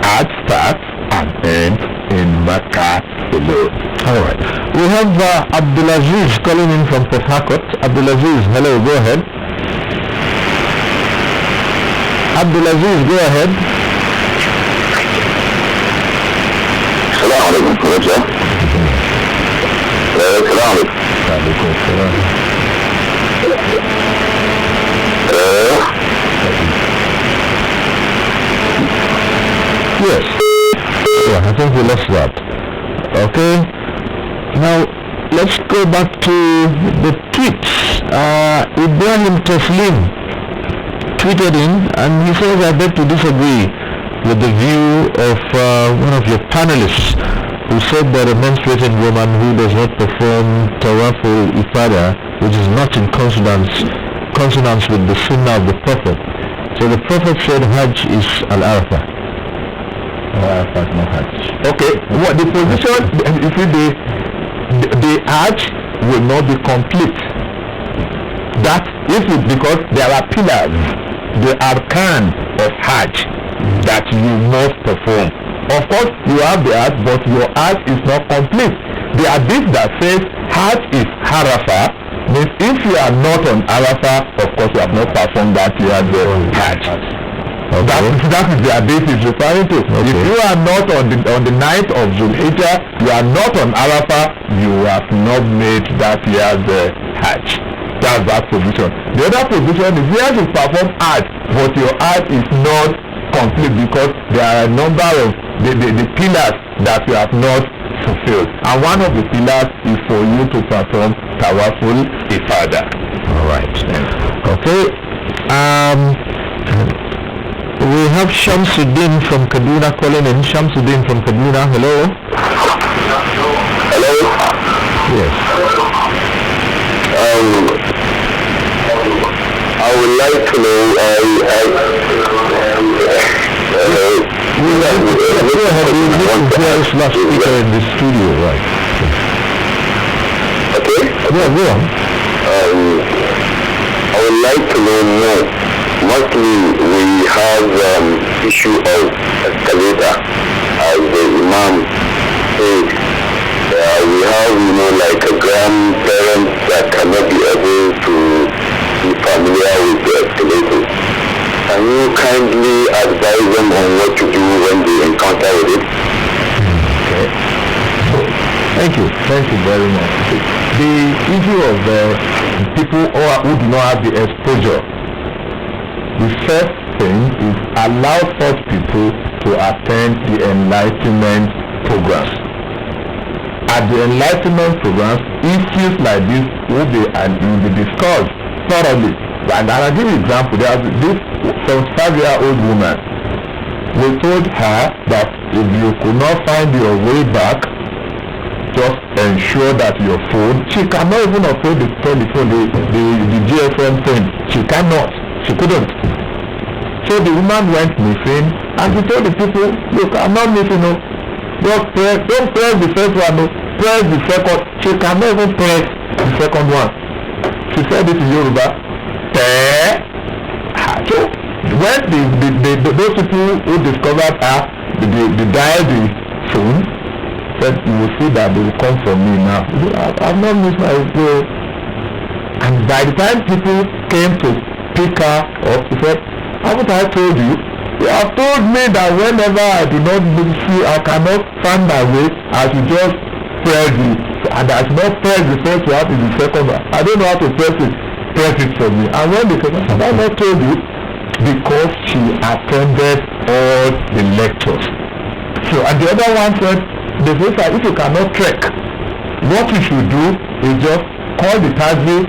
Hajj starts and ends in Mecca alone. Alright. We have Abdulaziz calling in from Port Harcourt. Abdulaziz, hello, go ahead. Abdulaziz, go ahead. Assalamu alaikum. Yes. Yeah, I think we lost that. Okay. Now let's go back to the tweets. Ibrahim Taslim tweeted in and he says, I beg to disagree with the view of one of your panelists who said that a menstruating woman who does not perform tawaful ifada, which is not in consonance with the sunnah of the Prophet. So the Prophet said Hajj is al-Arafah. Okay, what the position, you see, the Hajj will not be complete. That if it, because there are pillars, the arkan of Hajj that you must perform. Of course, you have the Hajj, but your Hajj is not complete. The hadith that says Hajj is Arafah means if you are not on Arafah, of course you have not performed that year's Hajj. Okay. That is the hadith is referring to. Okay. If you are not on the night of Zulhijjah, you are not on Arafah, you have not made that year's Hajj. That's that position. The other position is yes, you perform Hajj, but your Hajj is not complete because there are a number of the pillars that you have not fulfilled. And one of the pillars is for you to perform Tawaful Ifada. Alright. Okay. We have Shamsuddin from Kaduna calling in. Shamsuddin from Kaduna, hello. Hello. Yes. I would like to know. Go ahead. We need to hear this last speaker in the studio, right? Okay. Yeah, go on. I would like to know more. Mostly we have issue of escalator, as the Imam said. We have, like a grandparents that cannot be able to be familiar with the escalator. Can you kindly advise them on what to do when they encounter with it? Okay. Thank you very much. The issue of people who do not have the exposure. The first thing is allow such people to attend the enlightenment programs. At the enlightenment programs, issues like this will be discussed thoroughly. And I'll give you an example. There was this 75-year-old woman. We told her that if you could not find your way back, just ensure that your phone, she cannot even operate the telephone, the GSM thing. She cannot. She couldn't. So the woman went missing and she told the people, look, I'm not missing, no. Don't press the first one, no. Press the second. She cannot even press the second one. She said this in Yoruba. So when those people who discovered her, they dialed the phone, said, you will see that they will come from me now. I've not missed my way. And by the time people came to pick her up, he said, haven't I told you You have told me that whenever I do not see, I cannot find my way, I should just press it. And I should not press the first one in the second one. I don't know how to press it for me. And when they said, have I not told you? Because she attended all the lectures. So, and the other one said, the first if you cannot trek, what you should do is just call the taxi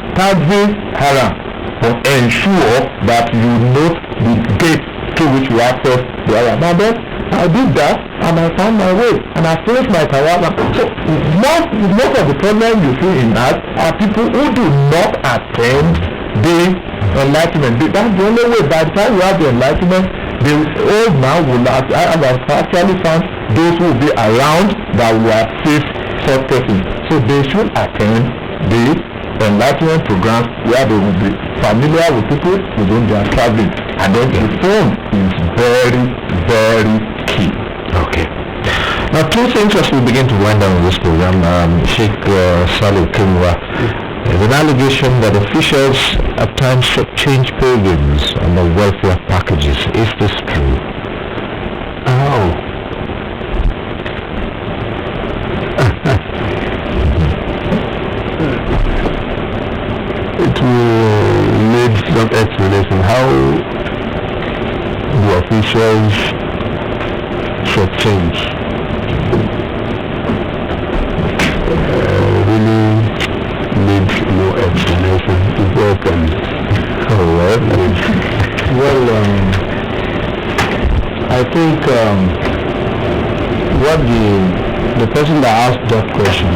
haram, but ensure that you note the gate through which you access the haram. And then I did that and I found my way and I finished my tawaf. So most of the problems you see in that are people who do not attend the enlightenment. That's the only way. By the time you have the enlightenment, the old man will have actually found those who will be around that will assist such persons. So they should attend the enlightenment programs where they will be familiar with people with whom they are traveling. And then the phone is very, very key. Okay. Now, two things as we begin to wind down this program. Sheikh Salih Kimwa, there's an allegation that officials at times change pilgrims on the welfare packages. Is this true? Oh. It will need some explanation how the officials should change. Really needs no explanation to open. I think what the person that asked that question,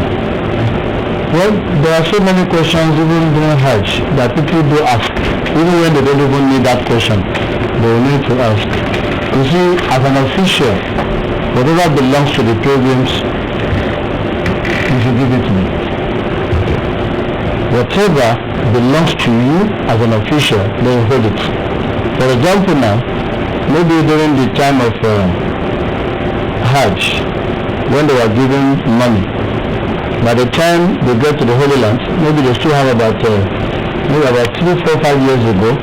well, there are so many questions even during Hajj that people do ask, even when they don't even need that question, they will need to ask. You see, as an official, whatever belongs to the pilgrims, you should give it to me. Whatever belongs to you as an official, they will hold it. For example now, maybe during the time of Hajj, when they were giving money, by the time they get to the Holy Land, maybe they still have about 3, 4, 5 years ago,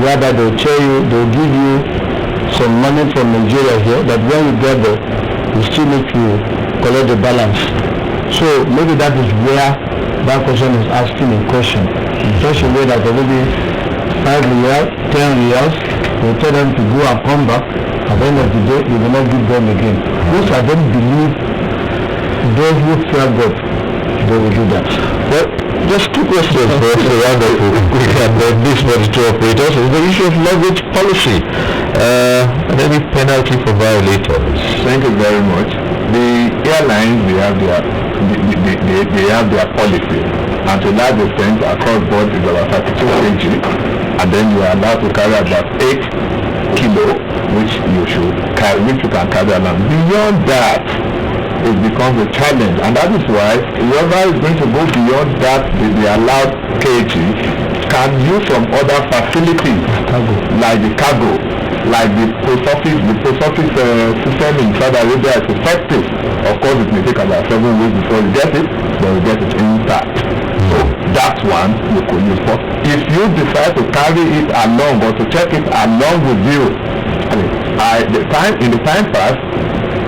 whereby they will tell you, they will give you some money from Nigeria here, that when you get there, you still need to collect the balance. So maybe that is where that person is asking a question, in such a way that maybe 5 riyals, 10 riyals, they tell them to go and come back. At the end of the day, you will not give them again. Which I don't believe those who fear God, they will do that. Well, just two questions for us to round up quick, and then this was to operators. Is the issue of luggage policy and any penalty for violators? Thank you very much. The airlines, they have their policy, and to that extent, across board is about 32 kg, and then you are allowed to carry about 8 kilo, which you can carry along. Beyond that, it becomes a challenge, and that is why whoever is going to go beyond that, the allowed kg, can use some other facilities like the cargo, like the post office system in Saudi Arabia is effective. Of course, it may take about 7 weeks before you get it, but you get it intact. So that one you could use. But if you decide to carry it along or to check it along with you, in the time past,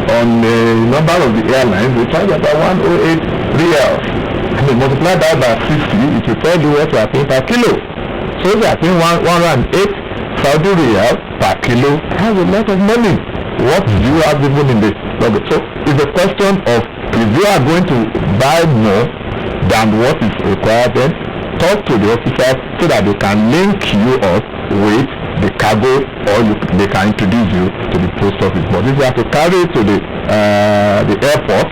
on the number of the airlines, we charge about 108 riyals. And they multiply that by 60, it will tell you what you are paying per kilo. So if you are paying 108 Saudi riyal per kilo, has a lot of money. What do you have even in the luggage? So it's a question of, if you are going to buy more than what is required, then talk to the officers so that they can link you up with the cargo, or they can introduce you to the post office. But if you have to carry it to the airport,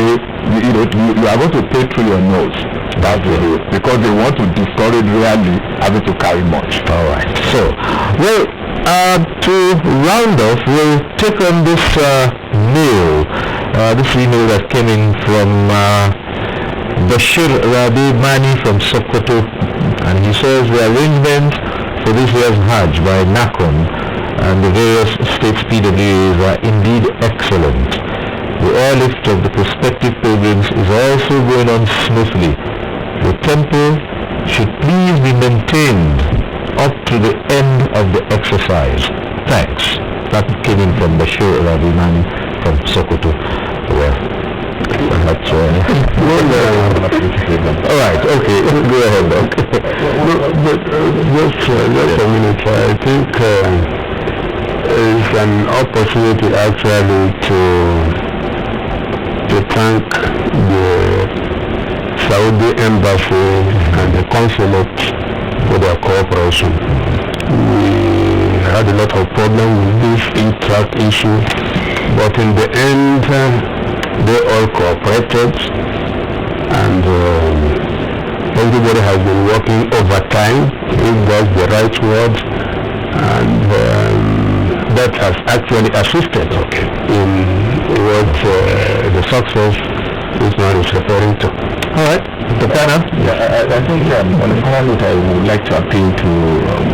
you are going to pay through your nose. That's the rule, because they want to discourage really having to carry much. All right. So, well, to round off, we'll take on this email that came in from Bashir Rabi Mani from Sokoto, and he says the arrangements for this year's Hajj by NACON and the various states PWAs are indeed excellent. The airlift of the prospective pilgrims is also going on smoothly. The temple should please be maintained up to the end of the exercise. thanks. That came in from Bashir Rahimani from Sokoto. Well, perhaps, all right, okay, go ahead. Okay. But just a minute, I think it's an opportunity actually to thank the Saudi Embassy and the consulate for their cooperation. We had a lot of problems with this e-track issue, but in the end, they all cooperated, and everybody has been working overtime, if that's the right word, and that has actually assisted in what the success this man is referring to. All right, Dr. Kana? Yeah, I think on the final note, I would like to appeal to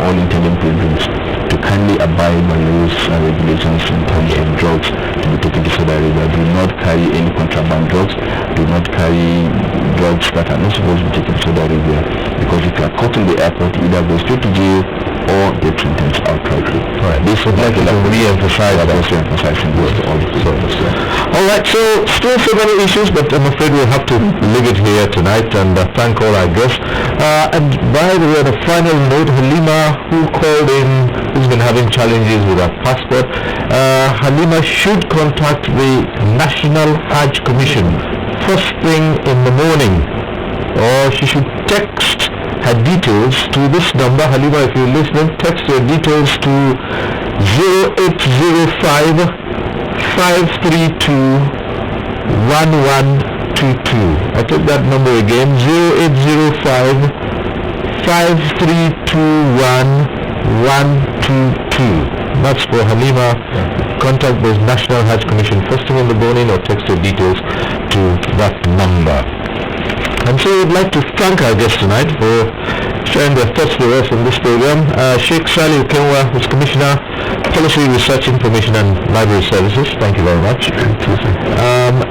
all intending pilgrims to kindly abide by rules and regulations in terms of drugs to be taken to Saudi Arabia. Do not carry any contraband drugs. Do not carry drugs that are not supposed to be taken to Saudi Arabia, because if you are caught in the airport, you either go straight to jail or get sentenced outrightly. All right, this would like to re-emphasize that. Emphasizing this to all the service. All right, so still so many issues, but I'm afraid we'll have to leave it here tonight, and thank all our guests. And by the way, on a final note, Halima, who called in, who's been having challenges with her passport, Halima should contact the National Hajj Commission first thing in the morning, or she should text her details to this number. Halima, if you're listening, text your details to 0805 532 1122. I take that number again, 0805 532 1122. That's for Halima. Contact the National Hajj Commission first thing in the morning, or text your details to that number. And so we'd like to thank our guests tonight for sharing their thoughts with us on this program. Sheikh Salih Kenwa, who's Commissioner, Policy Research Information and Library Services. Thank you very much.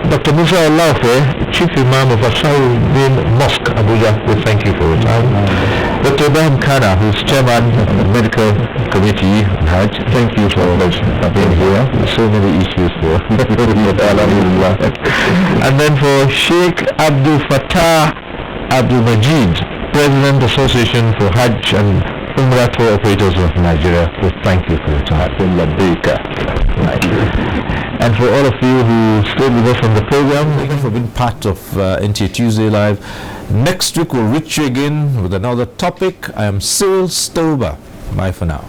Dr. Musa Olaofe, Chief Imam of Asauddin Mosque, Abuja, we thank you for your time. Dr. Ibrahim Kana, who's Chairman of the Medical Committee on Hajj, thank you for being here. So many issues for and then for Sheikh Abdul Fattah Abdul Majid, President Association for Hajj and Umrah Tour Operators of Nigeria, we thank you for your time. And for all of you who stayed with us on the program, thank you for being part of NTA Tuesday Live. Next week we'll reach you again with another topic. I am Cyril Stober. Bye for now.